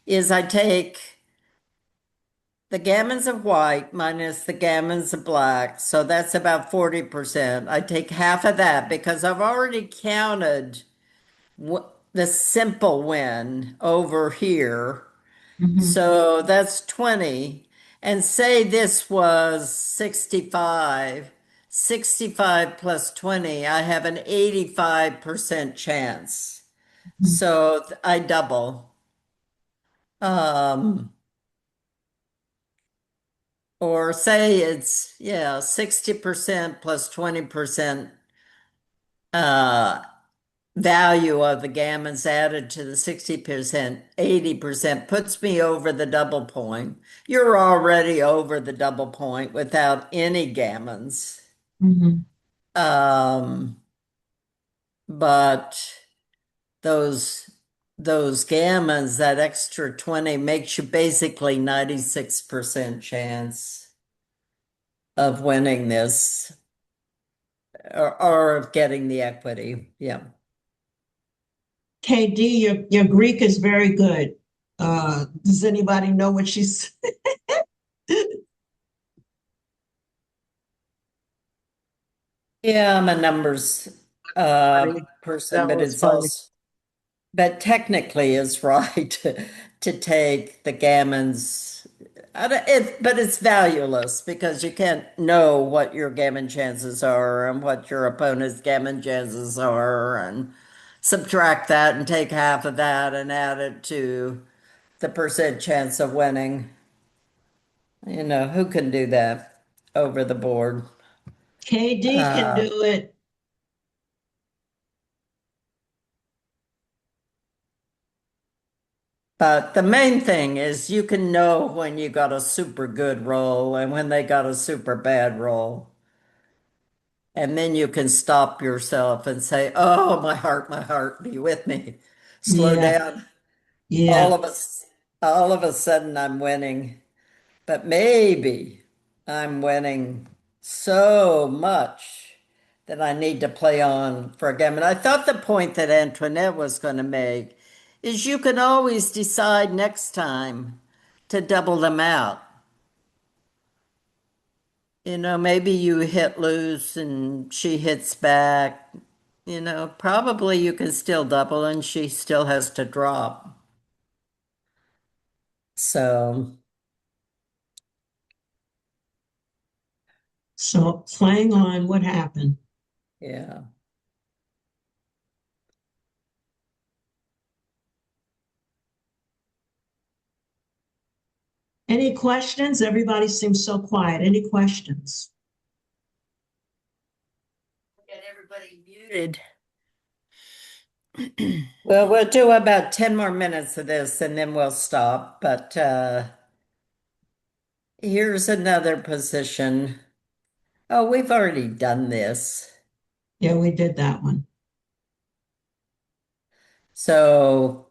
A: is I take the gammons of white minus the gammons of black. So that's about 40%. I take half of that because I've already counted the simple win over here. So that's 20. And say this was 65. 65 plus 20, I have an 85% chance. So I double. Or say it's, 60% plus 20% value of the gammons added to the 60%, 80% puts me over the double point. You're already over the double point without any gammons. But those gammons, that extra 20 makes you basically 96% chance of winning this or of getting the equity. Yeah.
C: KD, your Greek is very good. Does anybody know what she's?
A: Yeah, I'm a numbers person, but it's also, but technically it's right to take the gammons. But it's valueless because you can't know what your gammon chances are and what your opponent's gammon chances are, and subtract that and take half of that and add it to the percent chance of winning. You know, who can do that over the board?
C: KD can do it.
A: But the main thing is you can know when you got a super good roll and when they got a super bad roll. And then you can stop yourself and say, oh, my heart, be with me. Slow
C: Yeah.
A: down.
C: Yeah.
A: All of a sudden I'm winning. But maybe I'm winning so much that I need to play on for a gammon. I thought the point that Antoinette was going to make is you can always decide next time to double them out. maybe you hit loose and she hits back. Probably you can still double and she still has to drop. So,
C: So playing on what happened.
A: yeah.
C: Any questions? Everybody seems so quiet. Any questions?
D: Get everybody muted.
A: Well, we'll do about 10 more minutes of this and then we'll stop. But here's another position. Oh, we've already done this.
C: Yeah, we did that one.
A: So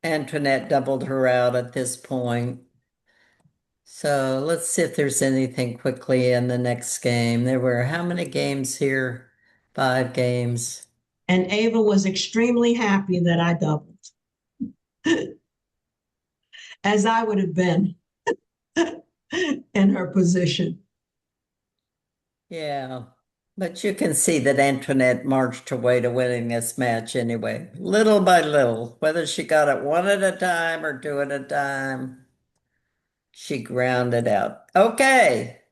A: Antoinette doubled her out at this point. So let's see if there's anything quickly in the next game. There were how many games here? 5 games.
C: And Ava was extremely happy that I doubled, as I would have been in her position.
A: Yeah. But you can see that Antoinette marched her way to winning this match anyway, little by little, whether she got it one at a time or two at a time, she ground it out. Okay.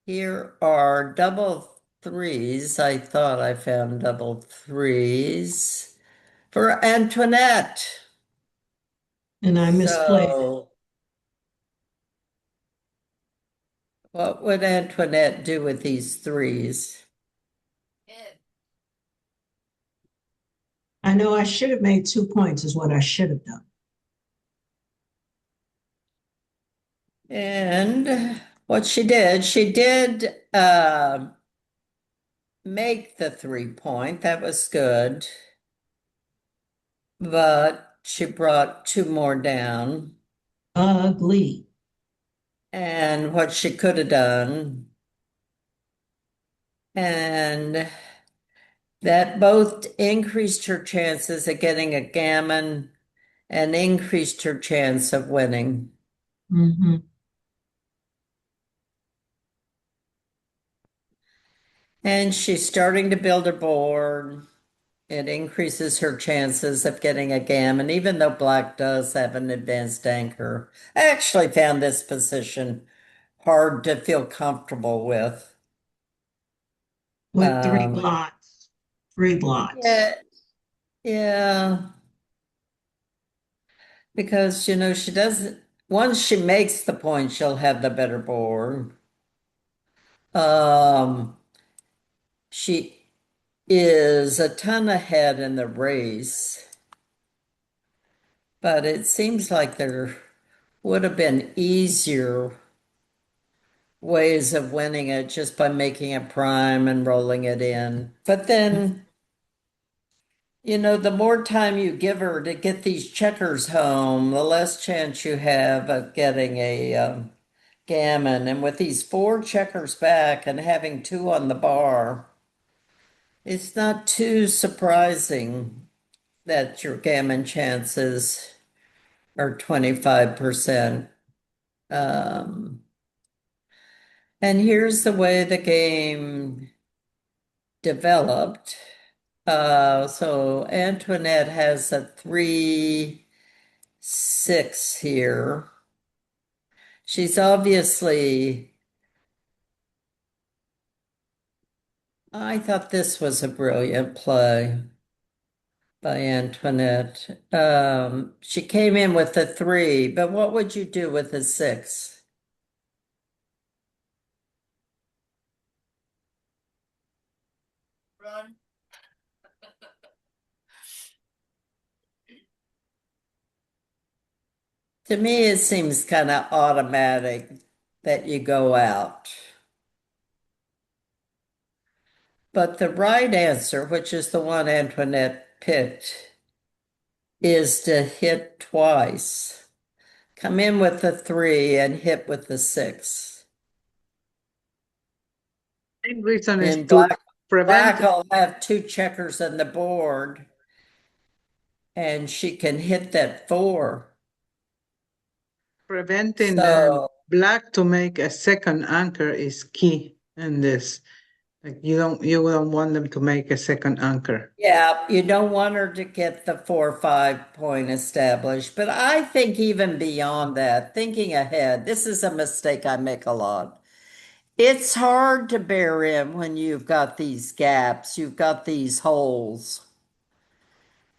A: Here are double threes. I thought I found double threes for Antoinette.
C: And I misplayed it.
A: So, what would Antoinette do with these threes?
C: I know I should have made 2 points is what I should have done.
A: And what she did make the 3-point. That was good. But she brought 2 more down.
C: Ugly.
A: And what she could have done, and that both increased her chances of getting a gammon and increased her chance of winning.
C: Mm-hmm.
A: And she's starting to build her board. It increases her chances of getting a gammon, even though black does have an advanced anchor. I actually found this position hard to feel comfortable with.
C: With 3 blots. 3 blots.
A: Yeah, yeah. Because, she doesn't, once she makes the point, she'll have the better board. She is a ton ahead in the race, but it seems like there would have been easier ways of winning it just by making it prime and rolling it in. But then, the more time you give her to get these checkers home, the less chance you have of getting a gammon. And with these 4 checkers back and having 2 on the bar, it's not too surprising that your gammon chances are 25%. And here's the way the game developed. So Antoinette has a 3-6 here. She's obviously, I thought this was a brilliant play by Antoinette. She came in with a 3, but what would you do with a 6?
D: Run.
A: To me, it seems kind of automatic that you go out. But the right answer, which is the one Antoinette picked, is to hit twice. Come in with the 3 and hit with the 6.
B: Main reason is
A: And
B: to
A: black
B: prevent
A: will have 2 checkers on the board, and she can hit that 4.
B: preventing them
A: So
B: black to make a second anchor is key in this. Like you don't want them to make a second anchor.
A: Yeah, you don't want her to get the 4-5 point established, but I think even beyond that, thinking ahead, this is a mistake I make a lot. It's hard to bear in when you've got these gaps, you've got these holes.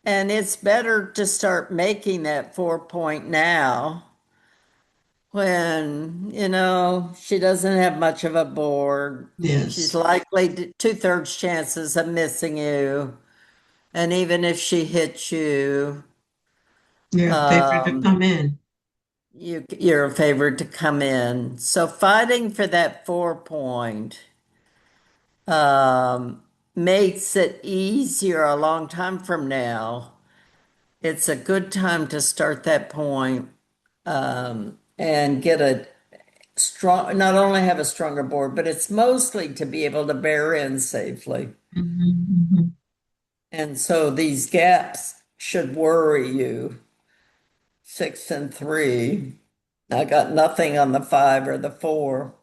A: And it's better to start making that 4 point now when, she doesn't have much of a board.
C: Yes.
A: She's likely 2/3 chances of missing you. And even if she hits you,
C: You're a favorite to come in.
A: you're a favorite to come in. So fighting for that 4 point makes it easier a long time from now. It's a good time to start that point, and get a strong, not only have a stronger board, but it's mostly to be able to bear in safely. And so these gaps should worry you. 6 and 3. I got nothing on the 5 or the 4.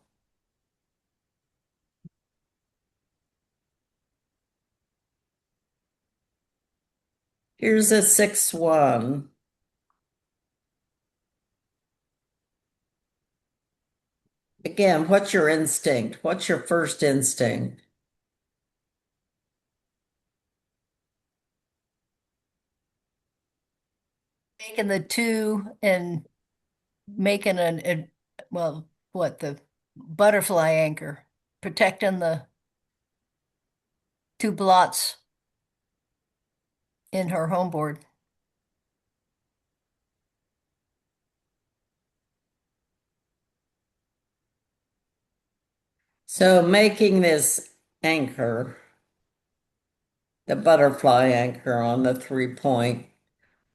A: Here's a 6-1. Again, what's your instinct? What's your first instinct?
D: Taking the 2 and making the butterfly anchor, protecting the 2 blots in her home board.
A: So making this anchor, the butterfly anchor on the 3 point,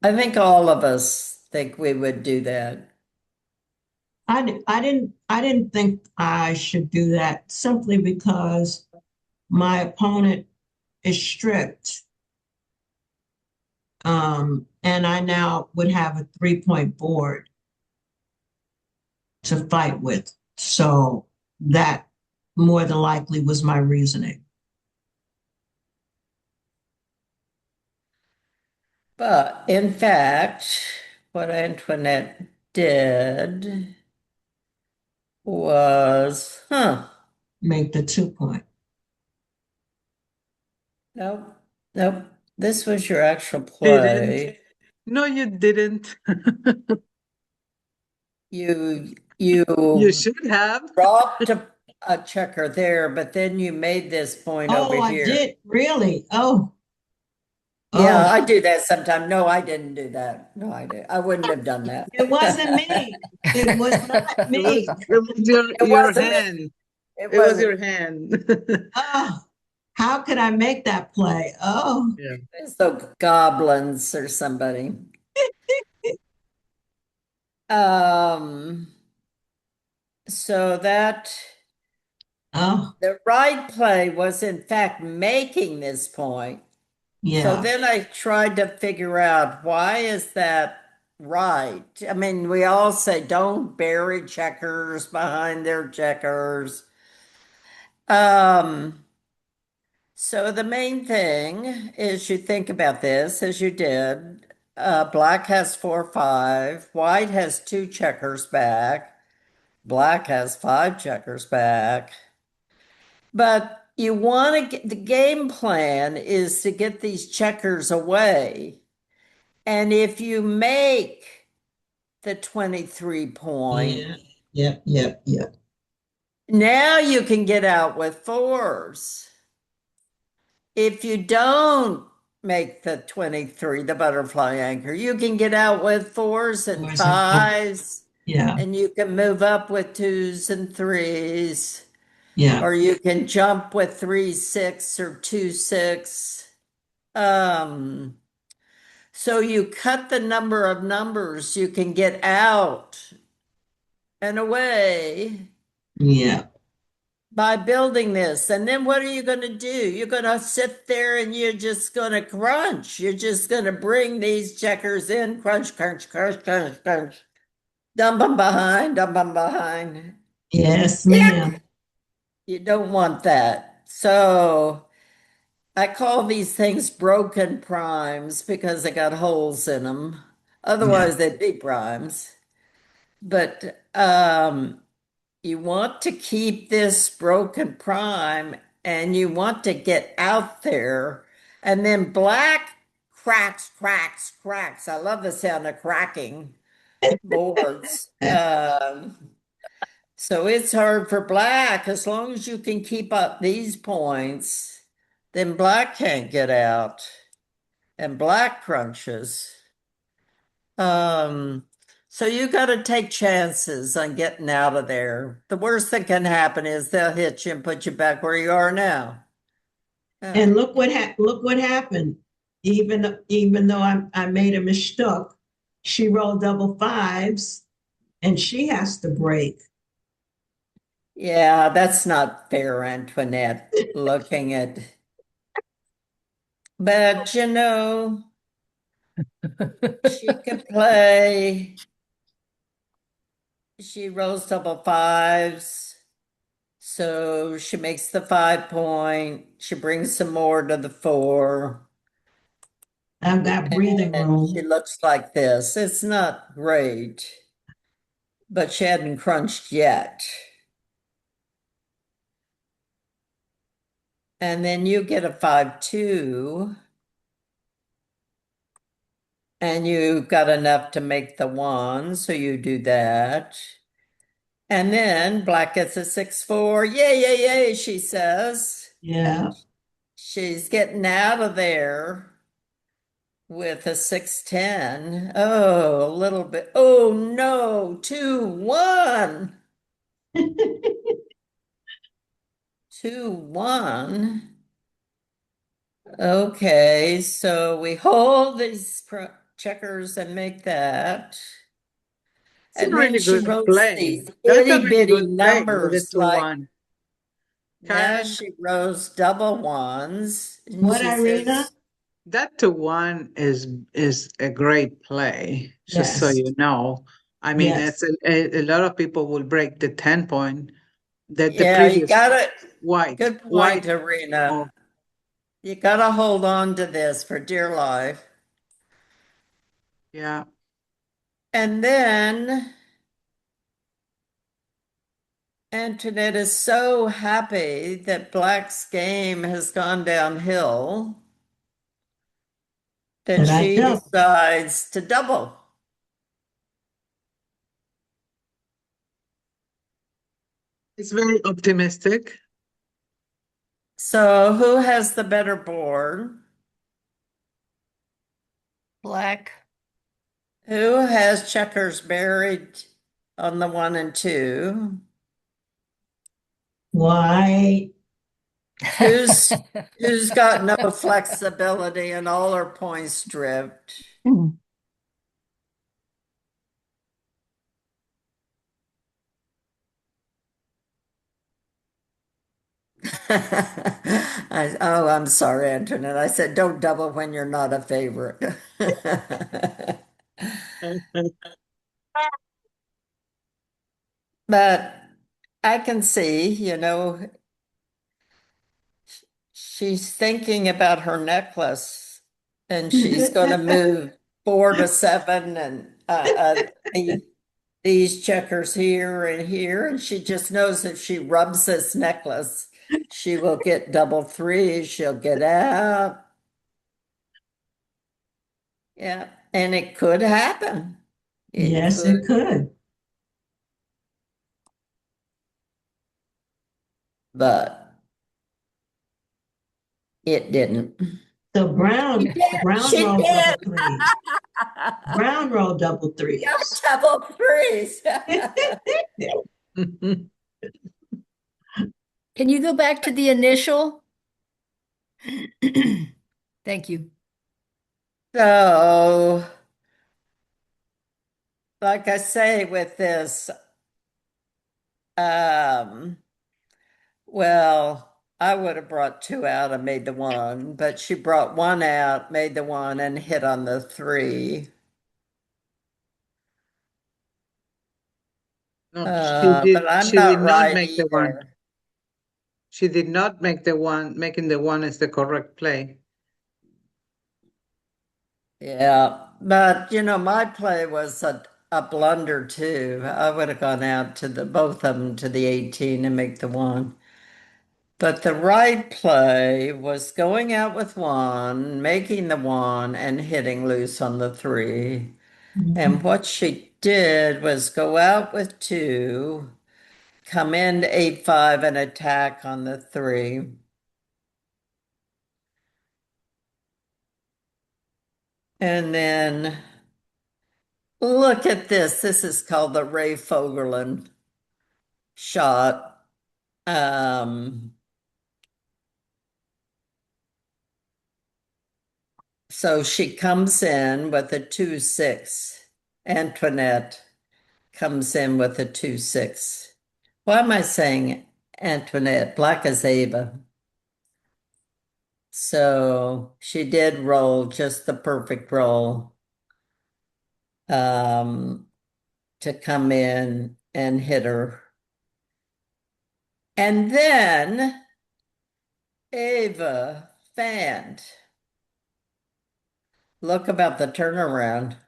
A: I think all of us think we would do that.
C: I didn't think I should do that simply because my opponent is stripped. And I now would have a 3-point board to fight with. So that more than likely was my reasoning.
A: But in fact, what Antoinette did was,
C: Make the 2-point.
A: nope, nope. This was your actual
B: Didn't.
A: play.
B: No, you didn't.
A: You
B: You should have.
A: dropped a checker there, but then you made this point over
C: Oh, I
A: here.
C: did, really? Oh.
A: Yeah,
C: Oh,
A: I do that sometimes. No, I didn't do that. No, I wouldn't have done that.
C: it wasn't me. It was not me.
B: It was your
A: wasn't me.
B: hand.
A: It
B: It was
A: wasn't.
B: your hand.
C: Oh, how could I make that play? Oh,
A: So goblins or somebody. So that
C: oh,
A: the right play was in fact making this point. So
C: yeah.
A: then I tried to figure out why is that right? I mean, we all say don't bury checkers behind their checkers. So the main thing is you think about this as you did. Black has 4-5, white has 2 checkers back, black has 5 checkers back. But you want to get, the game plan is to get these checkers away. And if you make the 23 point,
C: Yeah.
A: now you can get out with 4s. If you don't make the 23, the butterfly anchor, you can get out with 4s and 5s.
C: Yeah,
A: And you can move up with 2s and 3s.
C: yeah.
A: Or you can jump with 3-6 or 2-6. So you cut the number of numbers you can get out and away
C: Yeah.
A: by building this. And then what are you going to do? You're going to sit there and you're just going to crunch. You're just going to bring these checkers in, crunch, crunch, crunch, crunch, crunch. Dump them behind, dump them behind.
C: Yes,
A: Yeah,
C: ma'am.
A: you don't want that. So I call these things broken primes because they got holes in them.
C: Yeah.
A: Otherwise, they'd be primes. But you want to keep this broken prime and you want to get out there. And then black cracks, cracks, cracks. I love the sound of cracking boards. So it's hard for black. As long as you can keep up these points, then black can't get out and black crunches. Um, so you got to take chances on getting out of there. The worst that can happen is they'll hit you and put you back where you are now. Yeah.
C: And look what happened. Even though I made a mistake, she rolled double fives and she has to break.
A: Yeah, that's not fair, Antoinette, looking at. But you know, she can play. She rolls double fives. So she makes the 5 point. She brings some more to the 4.
C: I've got breathing
A: And she
C: room.
A: looks like this. It's not great, but she hadn't crunched yet. And then you get a 5-2, and you've got enough to make the 1, so you do that. And then black gets a 6-4. Yay, yay, yay, she says.
C: Yeah.
A: She's getting out of there with a 6-10. Oh, a little bit. Oh no, 2-1. 2-1. Okay, so we hold these checkers and make that.
B: It's a
A: And then
B: really
A: she
B: good
A: rolls
B: play.
A: these
B: That's a
A: itty
B: really
A: bitty
B: good play with the
A: numbers
B: two
A: like
B: one.
A: now
B: Karen,
A: she rolls double ones. And
C: What,
A: she
C: Irina?
A: says,
B: that 2-1 is a great play, just so
C: Yes.
B: you know. I mean,
C: Yes.
B: it's a lot of people will break the 10 point. That the
A: yeah, you
B: previous
A: got it.
B: white,
A: Good
B: white.
A: point, Arena.
B: Oh,
A: You got to hold on to this for dear life.
B: yeah.
A: And then Antoinette is so happy that Black's game has gone downhill that
C: That I
A: she
C: don't.
A: decides to double.
B: It's very optimistic.
A: So, who has the better board?
D: Black.
A: Who has checkers buried on the 1 and 2?
C: Why?
A: Who's got no flexibility and all her points stripped? I'm sorry, Antoinette. I said don't double when you're not a favorite. But I can see, she's thinking about her necklace and she's going to move 4 to 7 and these checkers here and here. And she just knows if she rubs this necklace, she will get double 3. She'll get out. Yeah. And it could happen. It
C: Yes, it
A: could,
C: could.
A: but it didn't.
C: So
A: She did.
C: Brown
A: She
C: rolled double
A: did.
C: threes. Brown rolled double threes.
A: Double threes.
D: Can you go back to the initial? Thank you.
A: So, like I say with this, um, well, I would have brought 2 out and made the 1, but she brought 1 out, made the 1, and hit on the 3.
B: No,
A: but I'm
B: she did
A: not
B: not
A: right
B: make the one.
A: either.
B: She did not make the one, making the one is the correct play.
A: Yeah, but my play was a blunder too. I would have gone out to both of them to the 18 and make the one. But the right play was going out with one, making the one, and hitting loose on the 3. And what she did was go out with 2, come in 8-5 and attack on the 3. And then look at this. This is called the Ray Fogerlin shot. So she comes in with a 2-6. Antoinette comes in with a 2-6. Why am I saying Antoinette? Black as Eva. So she did roll just the perfect roll to come in and hit her. And then Eva fanned. Look about the turnaround.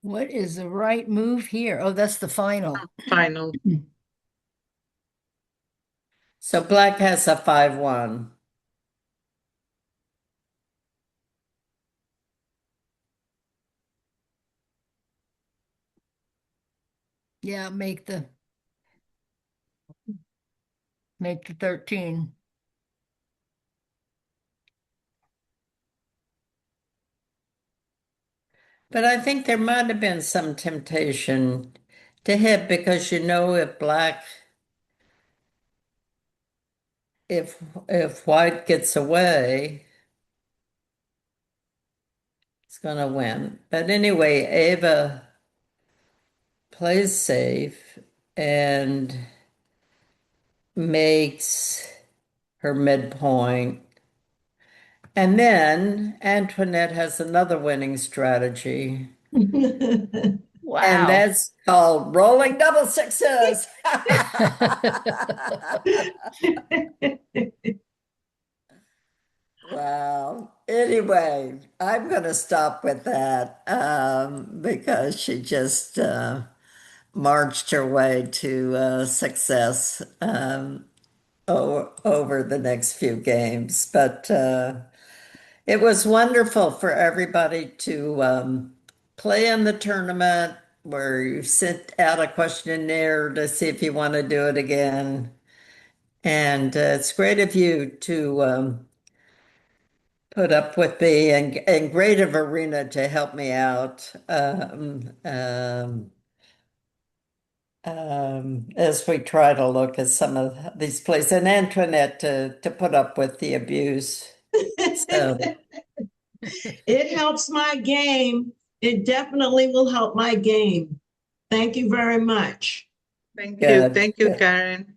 D: What is the right move here? Oh, that's the final.
B: Final.
A: So black has a 5-1.
D: Yeah, make the 13.
A: But I think there might have been some temptation to hit because if white gets away, it's gonna win. But anyway, Eva plays safe and makes her midpoint. And then Antoinette has another winning strategy.
D: Wow.
A: And that's called rolling double sixes. Wow. Anyway, I'm going to stop with that because she just marched her way to success over the next few games. But it was wonderful for everybody to play in the tournament where you sent out a questionnaire to see if you want to do it again. And it's great of you to put up with me and great of Arena to help me out as we try to look at some of these plays and Antoinette to put up with the abuse. So.
C: It helps my game. It definitely will help my game. Thank you very much.
B: Thank
A: Good,
B: you. Thank you,
A: good.
B: Karen.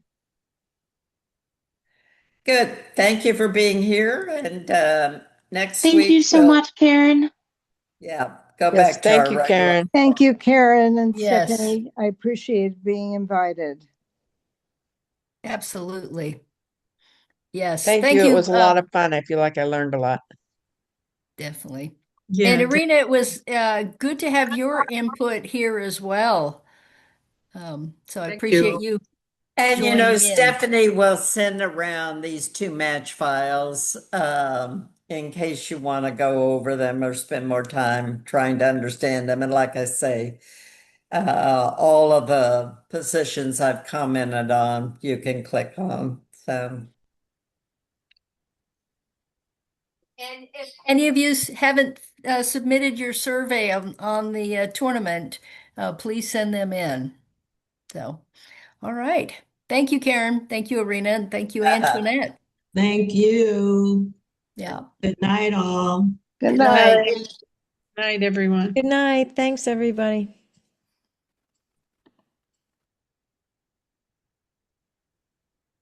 A: Good. Thank you for being here. And next
I: Thank
A: week,
I: you so much, Karen.
A: yeah, go
J: Yes,
A: back to
J: thank
A: our
J: you,
A: regular.
J: Karen.
K: Thank you, Karen and
D: Yes.
K: Stephanie. I appreciate being invited.
D: Absolutely. Yes.
J: Thank you. It was a lot of fun. I feel like I learned a lot.
D: Definitely.
C: Yeah.
D: And Irina, it was good to have your input here as well. So I
B: Thank
D: appreciate
B: you.
D: you.
A: And
D: joining in.
A: Stephanie will send around these 2 match files in case you want to go over them or spend more time trying to understand them. And like I say, all of the positions I've commented on, you can click on. So.
D: And if any of you haven't submitted your survey on the tournament, please send them in. So, all right. Thank you, Karen. Thank you, Irina. And thank you, Antoinette.
C: Thank you.
D: Yeah.
C: Good night, all.
K: Good
D: Good
K: night.
D: night.
J: Night, everyone.
H: Good night. Thanks, everybody.